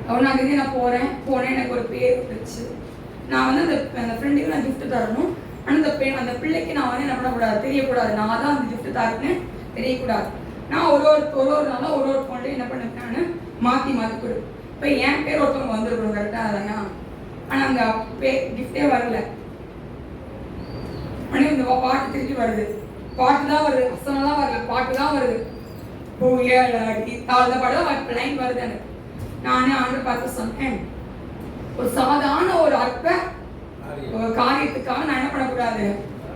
1ஆம் தேதி நான் போனேன் எனக்கு ஒரு பேர் வந்துருச்சு. நான் அந்த ஃப்ரெண்டுக்கு நான் கிஃப்ட் தரணும். ஆனால் அந்த பிள்ளைக்கு நான் என்ன பண்ணக்கூடாது, தெரியக்கூடாது. நான் தான் அந்த கிஃப்ட் தரேன்னு தெரியக்கூடாது. நான் ஒரு நாளாக ஒரு பொண்ணு என்ன பண்ணிருக்கேன், மாற்றி கொடு. இப்போ என் பேர் ஒருத்தவங்க வந்துருக்கணும் கரெக்டாக அதாங்க. ஆனால் அந்த கிஃப்டே வரல. ஆனால் இந்த பாட்டு திருப்பி வருது, பாட்டு தான் வருது, அசனெல்லாம் வரல, பாட்டு தான் வருது. தாழ்ந்த பாட்டு லைன் வருது எனக்கு. நானே ஆண்டு பார்த்து சொன்னேன், ஒரு சாதாரண ஒரு அற்ப காரியத்துக்காக நான் என்ன பண்ணக்கூடாது,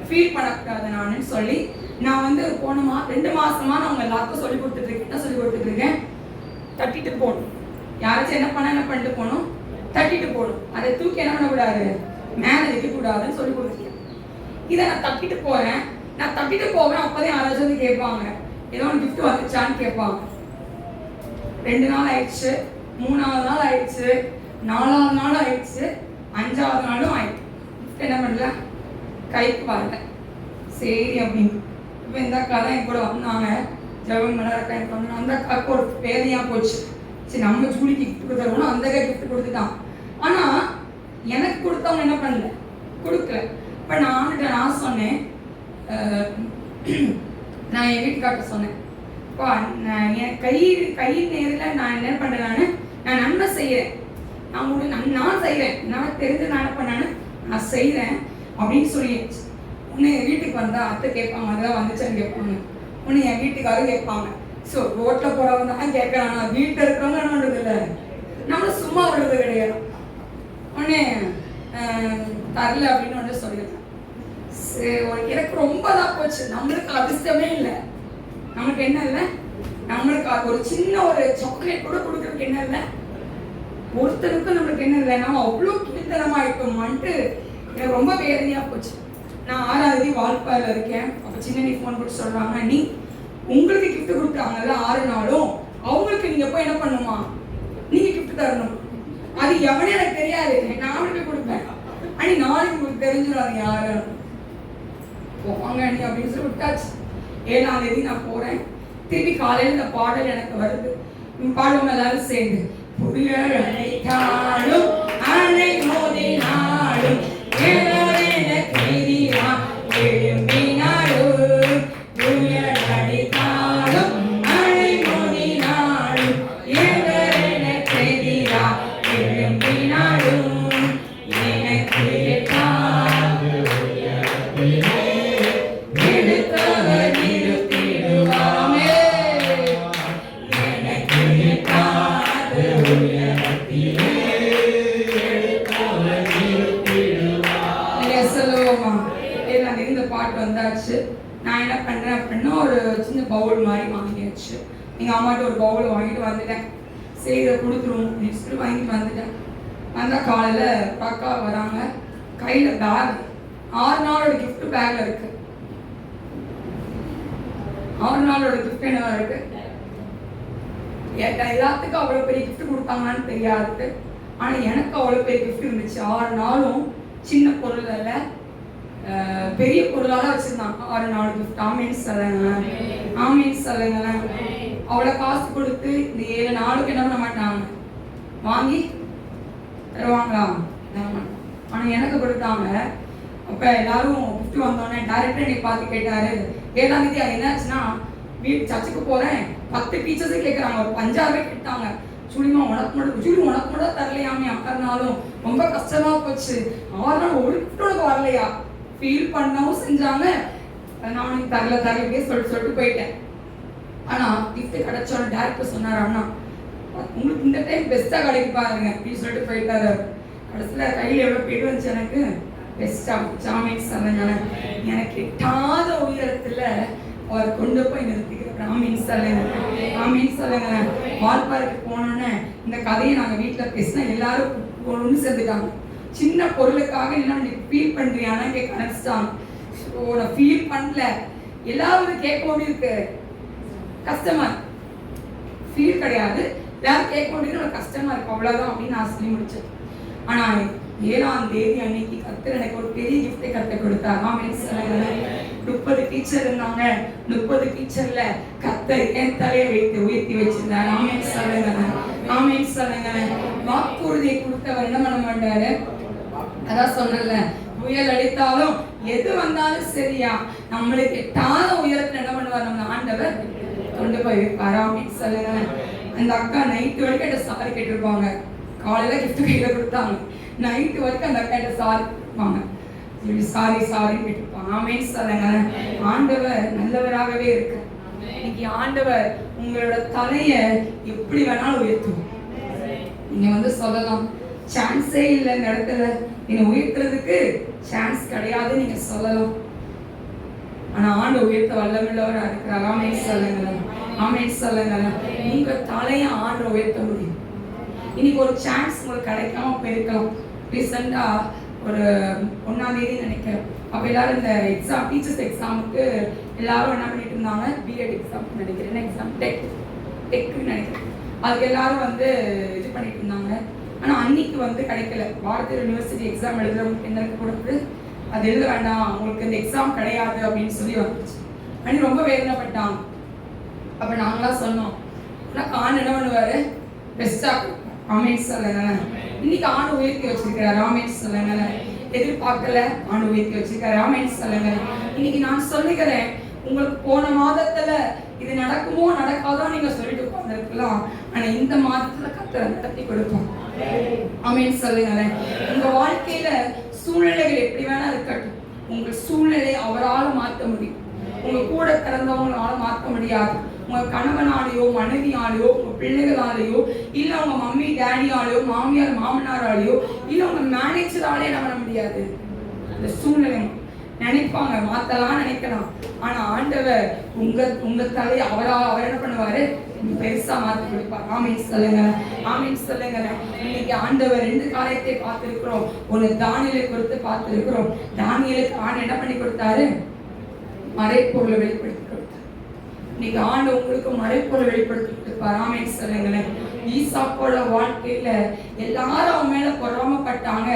ஃபீல் பண்ணக்கூடாது நானு சொல்லி நான் போன 2 மாசமா நான் உங்க எல்லாருக்கும் சொல்லி கொடுத்துட்டு இருக்கேன். என்ன சொல்லி கொடுத்துட்டு இருக்கேன்? தட்டிட்டு போகணும். யாராச்சும் என்ன பண்ணிட்டு போகணும், தட்டிட்டு போகணும். அதை தூக்கி என்ன பண்ணக்கூடாது, மேலே வைக்க கூடாதுன்னு சொல்லி கொடுத்துருக்கேன். இதை நான் தட்டிட்டு போறேன். அப்பதான் யாராச்சும் கேட்பாங்க, ஏதோ ஒரு கிஃப்ட் வந்துச்சான்னு கேட்பாங்க. 2 நாள் ஆயிடுச்சு, 3ஆவது நாள் ஆயிடுச்சு, 4ஆவது நாள் ஆயிடுச்சு, 5ஆவது நாளும் ஆயிடுச்சு. என்ன பண்ணல, கைக்கு வரல. சரி அப்படின்னு இப்போ இந்த அக்கா தான் என் கூட வந்தாங்க. ஜெபம் அக்கா எனக்கு வந்து அந்த அக்காவுக்கு ஒரு பேரையா போச்சு. சரி நம்ம ஜூலிக்கு கிஃப்ட் கொடுத்துருவோம், அந்த அக்கா கிஃப்ட் கொடுத்துட்டான். ஆனால் எனக்கு கொடுத்தவங்க என்ன பண்ணல, கொடுக்கல. இப்போ நான் சொன்னேன், நான் என் வீட்டுக்கார்ட்ட சொன்னேன், அப்பா நான் என் கை நேரில் நான் என்ன பண்ணுறேன், நான் நன்மை செய்கிறேன், நான் செய்கிறேன், நான் தெரிஞ்சு நான் என்ன பண்ணேன்னு நான் செய்கிறேன் அப்படின்னு சொல்லிடுச்சு. உன்னை என் வீட்டுக்கு வந்தால் அத்தை கேட்பாங்க, அதெல்லாம் வந்துச்சான்னு கேட்பாங்க. உன்னை என் வீட்டுக்காரரும் கேட்பாங்க. ஸோ ரோட்டில் போகிறவங்க தான் கேட்குறாங்க, வீட்டில் இருக்கிறவங்க என்ன பண்ணுறது இல்லை, நம்மளும் சும்மா விடுறது கிடையாது. உடனே தரல அப்படின்னு சொல்லியிருக்கேன். சரி எனக்கு ரொம்ப தான் போச்சு. நம்மளுக்கு அதிர்ஷ்டமே இல்லை. நம்மளுக்கு என்ன இல்லை, நம்மளுக்கு ஒரு சின்ன ஒரு சாக்லேட் கூட கொடுக்குறதுக்கு என்ன இல்லை, ஒருத்தருக்கும் நம்மளுக்கு என்ன இல்லை. நம்ம அவ்வளோ கீழ்த்தனமாயிட்டோமான்ட்டு எனக்கு ரொம்ப வேதனையாக போச்சு. நான் 6ஆம் தேதி வால்பாறையில் இருக்கேன். அப்போ சின்ன ஃபோன் போட்டு சொல்கிறாங்க, நீ உங்களுக்கு கிஃப்ட் கொடுத்தாங்கல்ல 6 நாளும், அவங்களுக்கு நீங்கள் போய் என்ன பண்ணுமா, நீங்கள் கிஃப்ட் தரணும். அது எவனே எனக்கு தெரியாது, நான் அவனுக்கு கொடுப்பேன். அண்ணி நாளைக்கு உங்களுக்கு தெரிஞ்சிடும் அது யாரு போவாங்க அண்ணி அப்படின்னு சொல்லி விட்டாச்சு. 7ஆம் தேதி நான் போகிறேன். திருப்பி காலையில் இந்த பாடல் எனக்கு வருது. பாடுவோம் எல்லாரும் சேர்ந்து. புயல் அழைத்தாலும் அலை மோதினாலும் எழும்பினாலும் புயல் அடித்தாலும் அலை மோதினாலும் எவரெனக்கு எதிராக எழும்பினாலும் எனக்கு எட்டாத உயரத்திலே எடுத்தவர் நிறுத்திடுவாமே. எனக்கு எட்டாத உயரத்திலே எடுத்தவர் நிறுத்திடுவார். சொல்லுவோமா? இந்த பாட்டு வந்தாச்சு. நான் என்ன பண்றேன் அப்படின்னா ஒரு சின்ன பவுல் மாதிரி வாங்கியாச்சு. எங்க அம்மாட்ட ஒரு பவுல் வாங்கிட்டு வந்துட்டேன். சரி இதை கொடுத்துருவோம் அப்படின்னு சொல்லி வாங்கிட்டு வந்துட்டேன். வந்தா காலையில அக்கா வராங்க, கையில பேக், 6 நாளோட கிஃப்ட் பேக்ல இருக்கு. 6 நாளோட கிஃப்ட் என்ன இருக்கு, எல்லாத்துக்கும் அவ்வளவு பெரிய கிஃப்ட் கொடுத்தாங்கன்னு தெரியாது. ஆனா எனக்கு அவ்வளவு பெரிய கிஃப்ட் இருந்துச்சு. 6 நாளும் சின்ன பொருள் அல்ல, பெரிய பொருளாக வச்சிருந்தாங்க. 6 நாள் கிஃப்ட். ஆமீன் சொல்லுங்க, ஆமீன் சொல்லுங்க. அவ்வளோ காசு கொடுத்து இந்த 7 நாளுக்கு என்ன பண்ண மாட்டாங்க, வாங்கி தருவாங்களா? ஆனால் எனக்கு கொடுத்தாங்க அப்ப எல்லாரும் gift வந்தோடனே டைரக்டா என்னை பார்த்து கேட்டாரு, 7ஆம் தேதி என்னாச்சுன்னா வீட்டு சர்ச்சுக்கு போறேன், 10 டீச்சர்ஸே கேட்கறாங்க, ஒரு 5-6 பேர் கேட்டாங்க, சுழிமா உனக்கு மட்டும் தரலையாமே அக்கறனாலும் ரொம்ப கஷ்டமா போச்சு, 6 நாள் ஒரு gift உனக்கு வரலையா, ஃபீல் பண்ணவும் செஞ்சாங்க, நான் உனக்கு தரல சொல்லிட்டு போயிட்டேன். ஆனா gift கிடைச்சோன்னு டைரக்டர் சொன்னாரு, அண்ணா உங்களுக்கு இந்த டைம் பெஸ்டா கிடைக்கு பாருங்க அப்படின்னு சொல்லிட்டு போயிட்டாரு. கடைசியில கையில எவ்வளவு பேர் வந்துச்சு, எனக்கு பெஸ்டா சாமின்னு சொன்னாங்க. எனக்கு எட்டாத உயரத்துல அவர் கொண்டு போய் நிறுத்திக்கிறேன். ஆமீன் சொல்லுங்க. வால்பாறைக்கு போனோன்னே இந்த கதையை நாங்க வீட்டுல பேசினா எல்லாரும் ஒன்று சேர்ந்துட்டாங்க. சின்ன பொருளுக்காக என்ன ஃபீல் பண்றியானா கேட்க ஆரம்பிச்சிட்டாங்க. நான் ஃபீல் பண்ணல, எல்லாரும் கேட்கவும் இருக்கு கஷ்டமா ஃபீல் கிடையாது, எல்லாரும் கேட்க முடியுது கஷ்டமா இருக்கு, அவ்வளவுதான் அப்படின்னு நான் சொல்லி முடிச்சேன். ஆனா 7ஆம் தேதி அன்னைக்கு கர்த்தர் எனக்கு ஒரு பெரிய கிஃப்டை கற்றுக் கொடுத்தார். ஆமென் சொல்லுங்க. 30 டீச்சர் இருந்தாங்க, 30 டீச்சர்ல கர்த்தர் என் தலையை வைத்து உயர்த்தி வச்சிருந்தார். ஆமென் சொல்லுங்க. வாக்குறுதியை கொடுத்தவர் என்ன பண்ண மாட்டாரு, அதான் சொன்னல, புயல் அடித்தாலும் எது வந்தாலும் சரியா நம்மளுக்கு எட்டாத உயரத்துல என்ன பண்ணுவார், நம்ம ஆண்டவர் கொண்டு போய் வைப்பார். ஆமென் சொல்லுங்க. அந்த அக்கா நைட்டு வரைக்கும் என்கிட்ட சாரி கேட்டிருப்பாங்க, காலையில கிஃப்ட் கையில கொடுத்தாங்க, நைட்டு வரைக்கும் அந்த அக்கா என்கிட்ட சாரி கேட்பாங்க, சாரி கேட்டிருப்பாங்க. ஆமென் சொல்லுங்க. ஆண்டவர் நல்லவராகவே இருக்கு. இன்னைக்கு ஆண்டவர் உங்களோட தலைய எப்படி வேணாலும் உயர்த்துவோம். நீங்க சொல்லலாம், சான்ஸே இல்லை இந்த இடத்துல நீங்க உயர்த்துறதுக்கு சான்ஸ் கிடையாது நீங்க சொல்லலாம். ஆனா ஆண்டு உயர்த்த வல்லமில்லவரா இருக்கிறார். ஆமென் சொல்லுங்க. உங்க தலைய ஆண்டு உயர்த்த முடியும். இன்னைக்கு ஒரு சான்ஸ் உங்களுக்கு கிடைக்காம போயிருக்கலாம். ரீசெண்டா ஒரு 1ஆம் தேதி நினைக்கிறேன், அப்ப எல்லாரும் இந்த எக்ஸாம், டீச்சர்ஸ் எக்ஸாமுக்கு எல்லாரும் என்ன பண்ணிட்டு இருந்தாங்க, பிஎட் எக்ஸாம் நினைக்கிறேன், எக்ஸாம் டெக்னு நினைக்கிறேன், அதுக்கு எல்லாரும் இது பண்ணிட்டு இருந்தாங்க. ஆனா அன்னைக்கு கிடைக்கல. பாரதிய யூனிவர்சிட்டி எக்ஸாம் எழுதுறவங்களுக்கு என்ன கொடுத்து அது எழுத வேண்டாம், உங்களுக்கு இந்த எக்ஸாம் கிடையாது அப்படின்னு சொல்லி வந்துச்சு. அன்னைக்கு ரொம்ப வேதனைப்பட்டாங்க. அப்ப நாங்களாம் சொன்னோம், ஆண் என்ன பண்ணுவாரு, பெஸ்டா. ஆமென் சொல்லுங்க. இன்னைக்கு ஆண் உயர்த்தி வச்சிருக்கிறார். ஆமென் சொல்லுங்க. எதிர்பார்க்கல, ஆண் உயர்த்தி வச்சிருக்காரு. ஆமென் சொல்லுங்க. இன்னைக்கு நான் சொல்லுகிறேன், உங்களுக்கு போன மாதத்துல இது நடக்குமோ நடக்காதோ நீங்க சொல்லிட்டு உட்கார்ந்துருக்கலாம், ஆனா இந்த மாதத்துல கர்த்தர் நடத்தி கொடுப்போம். ஆமென் சொல்லுங்க. உங்க வாழ்க்கையில சூழ்நிலைகள் எப்படி வேணா இருக்கட்டும், உங்க சூழ்நிலை அவரால் மாற்ற முடியும். உங்க கூட பிறந்தவங்களால மாற்ற முடியாது. உங்க கணவனாலேயோ மனைவியாலேயோ உங்க பிள்ளைகளாலேயோ இல்ல உங்க மம்மி டேடியாலேயோ மாமியார் மாமனாராலேயோ இல்ல உங்க மேனேஜராலே என்ன பண்ண முடியாது. இந்த சூழ்நிலை நினைப்பாங்க, மாத்தலாம் நினைக்கலாம், ஆனா ஆண்டவர் உங்க தலையை அவர் என்ன பண்ணுவாரு, பெருசா மாத்தி கொடுப்பார். ஆமென் சொல்லுங்க. இன்னைக்கு ஆண்டவர் 2 காரியத்தை பார்த்திருக்கிறோம். ஒன்னு தானியேலை குறித்து பார்த்திருக்கிறோம். தானியேலுக்கு ஆண்டு என்ன பண்ணி கொடுத்தாரு, மறைப்பொருளை வெளிப்படுத்தி கொடுத்தார். இன்னைக்கு ஆண்டு உங்களுக்கு மறைப்பொருளை வெளிப்படுத்தி கொடுப்பார். ஆமென் சொல்லுங்க. ஈசாக்கோட வாழ்க்கையில எல்லாரும் அவன் மேல பொறாமப்பட்டாங்க,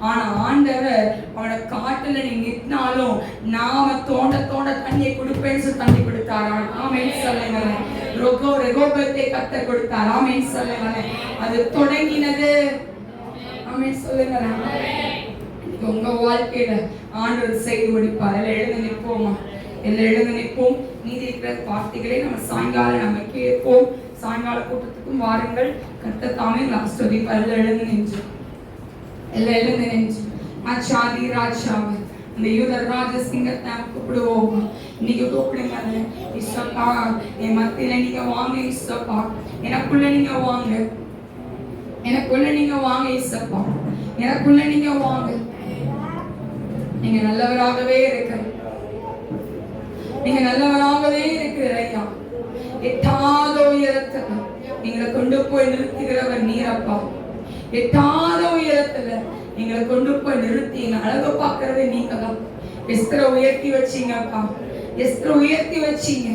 ஆனா ஆண்டவர் அவனை காட்டுல நீ நிற்னாலும் நாம தோண்ட தண்ணியை கொடுப்பேன்னு சொல்லி தண்ணி கொடுத்தாரா. ஆமென் சொல்லுங்க. ரெகோபத்தை கர்த்தர் கொடுத்தார். ஆமென் சொல்லுங்க. அது தொடங்கினது. ஆமென் சொல்லுங்க. உங்க வாழ்க்கையில ஆண்டவர் செய்து முடிப்பார். எல்லாம் எழுந்து நிற்போம். மீதி இருக்கிற வார்த்தைகளை நம்ம சாயங்காலம் நம்ம கேட்போம். சாயங்கால கூட்டத்துக்கும் வாருங்கள். கர்த்தர் தாமே ஆசீர்வதிப்பார். எல்லாம் எழுந்து நின்று ஆச்சாதி ராஜாவை அந்த யூதர் ராஜ சிங்கத்தை கூப்பிடுவோம். இன்னைக்கு கூப்பிடுங்க. இசப்பா என் மத்தியில நீங்க வாங்க, இசப்பா எனக்குள்ள நீங்க வாங்க, இசப்பா எனக்குள்ள நீங்க வாங்க. நீங்க நல்லவராகவே இருக்கிற ஐயா. எட்டாத உயரத்துல எங்களை கொண்டு போய் நிறுத்துகிறவர் நீரப்பா. எட்டாத உயரத்துல எங்களை கொண்டு போய் நிறுத்தி எங்களை அழகு பார்க்கறதே நீங்க தான். எஸ்தரை உயர்த்தி வச்சீங்கப்பா, உயர்த்தி வச்சீங்க.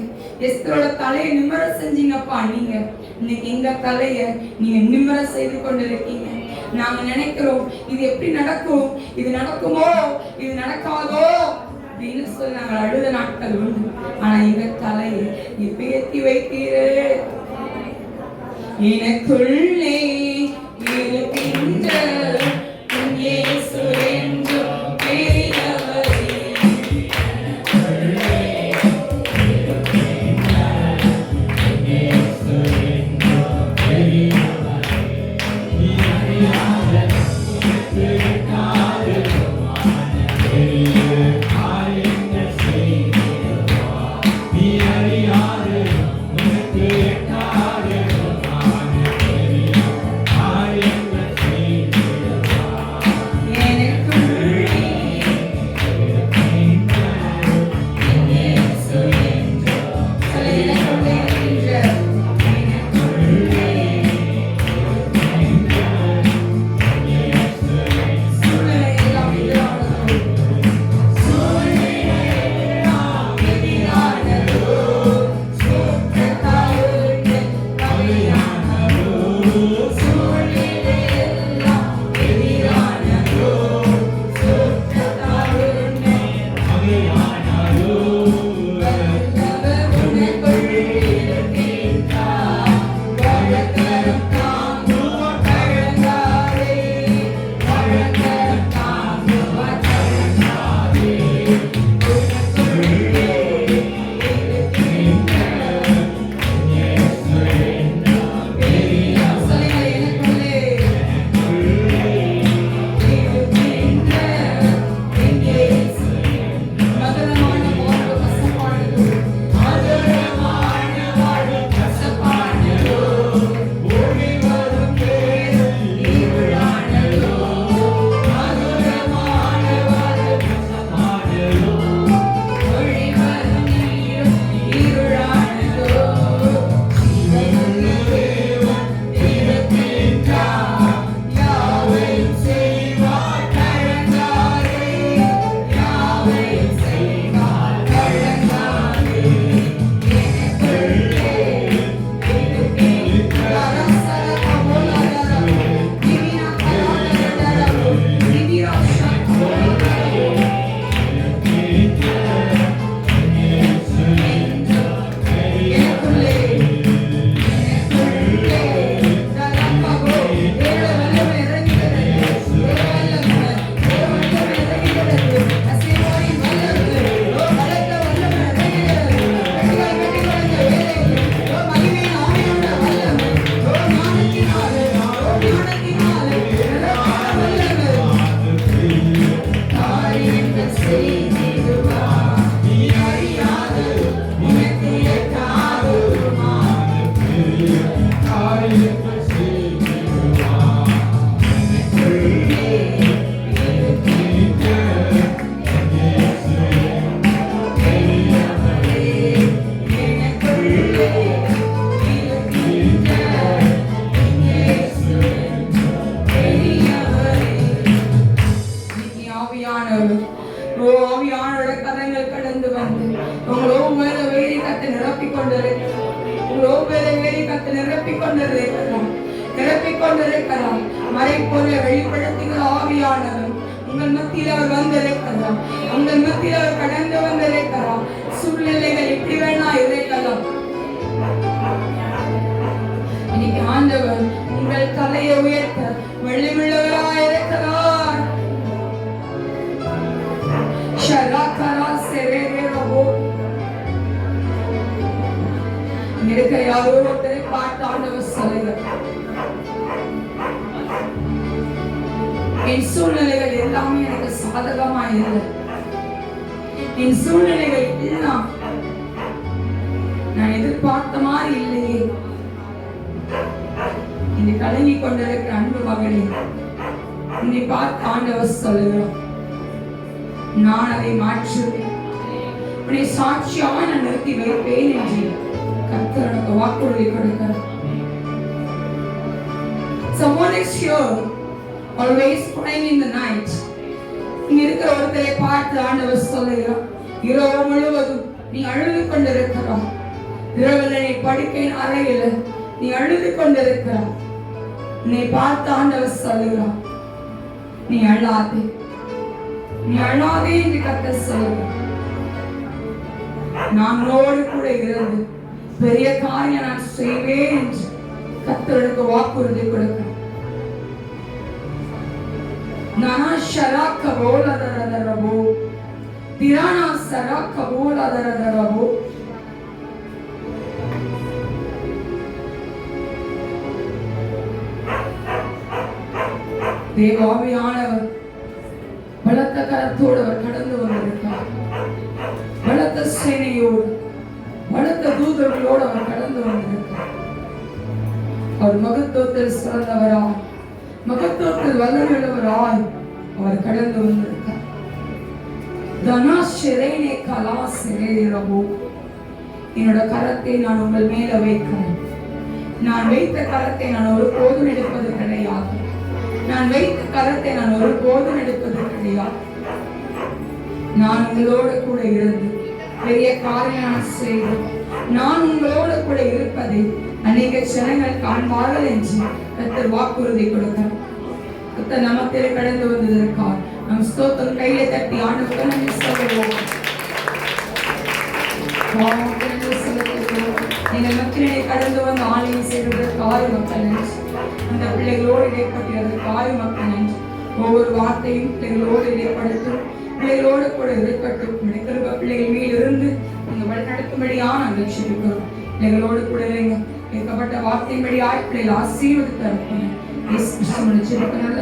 எஸ்தரோட தலையை நிமிர செஞ்சீங்கப்பா. நீங்க இன்னைக்கு எங்க தலைய நீங்க நிமிர செய்து கொண்டிருக்கீங்க. நாங்க நினைக்கிறோம், இது எப்படி நடக்கும், இது நடக்குமோ, இது நடக்காதோ அப்படின்னு சொல்லி நாங்கள் அழுத நாட்கள் உண்டு. ஆனா எங்க தலையை உயர்த்தி வைத்தீரே. எனக்குள்ளே இருக்கின்ற இயேசு என்றும் பெரியவர். ஆவியானவர். ஓ ஆவியானோட கரங்கள் கடந்து வந்து உங்கள் ஒவ்வொரு வேலை கத்தை நிரப்பிக் கொண்டிருக்கிறோம். உங்கள் ஒவ்வொரு வேலை கத்தை நிரப்பிக் கொண்டிருக்கிறோம். நிரப்பிக் கொண்டிருக்கிறோம். மறைப்பொருளை வெளிப்படுத்துகிற ஆவியானவர் உங்கள் மத்தியில் அவர் வந்திருக்கிறார். உங்கள் மத்தியில் அவர் கடந்து வந்திருக்கிறார். சூழ்நிலைகள் எப்படி வேணா இருக்கலாம். இன்னைக்கு ஆண்டவர் உங்கள் தலையை உயர்த்த வலிமையுள்ளவராய் இருக்கிறார். ஷராகரா செரேரபோ இருக்க யாரோ ஒருத்தரை பார்த்து ஆண்டவர் சொல்லுகிறார், என் சூழ்நிலைகள் எல்லாமே எனக்கு சாதகமா இல்லை. என் சூழ்நிலைகள் எல்லாம் நான் எதிர்பார்த்த மாதிரி இல்லையே. இந்த கலங்கி கொண்டிருக்கிற அன்பு மகளே, என்னை பார்த்து ஆண்டவர் சொல்லுகிறோம், நான் அதை மாற்றுவேன், உன்னை சாட்சியாக நான் நிறுத்தி வைப்பேன் என்று கர்த்தர் எனக்கு வாக்குறுதி கொடுக்கிறார். Someone is here always praying in the night. இங்க இருக்கிற ஒருத்தரை பார்த்து ஆண்டவர் சொல்லுகிறார், இரவு முழுவதும் நீ அழுது கொண்டிருக்கிறாய். இரவில் நீ படுக்கையின் அறையில் நீ அழுது கொண்டிருக்கிறாய். நீ பார்த்து ஆண்டவர் சொல்லுகிறார், நீ அழாதே, நீ அழாதே என்று கர்த்தர் சொல்லுகிறார். நான் உன்னோடு கூட இருந்து பெரிய காரியம் நான் செய்வேன் என்று கர்த்தருக்கு வாக்குறுதி கொடுக்கிறேன். நானா ஷராக்க போலதரதரபோ திரானா சராக்க போலதரதரபோ. தேவாவியானவர் பலத்த கரத்தோடு அவர் கடந்து வந்திருக்கார். பலத்த சேனையோடு பலத்த தூதர்களோடு அவர் கடந்து வந்திருக்கார். அவர் மகத்துவத்தில் சிறந்தவராய், மகத்துவத்தில் வல்லமையுள்ளவராய் அவர் கடந்து வந்திருக்கார். தனாசிரேனே கலா சிரேரபோ. என்னோட கரத்தை நான் உங்கள் மேல வைக்கிறேன். நான் வைத்த கரத்தை நான் ஒருபோதும் எடுப்பது கிடையாது. நான் வைத்த கரத்தை நான் ஒருபோதும் எடுப்பது கிடையாது. நான் உங்களோடு கூட இருந்து பெரிய காரியம் செய்து நான் உங்களோடு கூட இருப்பதை அநேக ஜனங்கள் காண்பார்கள் என்று கர்த்தர் வாக்குறுதி கொடுக்கிறார். கர்த்தர் நமக்கு கடந்து வந்ததற்காக நம் ஸ்தோத்திரம் கையை தட்டி ஆண்டவருக்கு நன்றி சொல்லுவோம். நீங்கள் மக்களிடையே கடந்து வந்து ஆலயம் செய்வதற்காக மக்கள் நன்றி. அந்த பிள்ளைகளோடு இடைப்பட்டதற்காக மக்கள் நன்றி. ஒவ்வொரு வார்த்தையும் பிள்ளைகளோடு இடைப்படுத்தும், பிள்ளைகளோடு கூட இருக்கட்டும். கிருபை பிள்ளைகள் மேல் இருந்து நீங்கள் வழிநடத்தும்படியாக நாங்கள் செபிக்கிறோம். பிள்ளைகளோடு கூட இருங்க. கேட்கப்பட்ட வார்த்தையின்படி பிள்ளைகள் ஆசீர்வதித்து அனுப்புங்க. நல்ல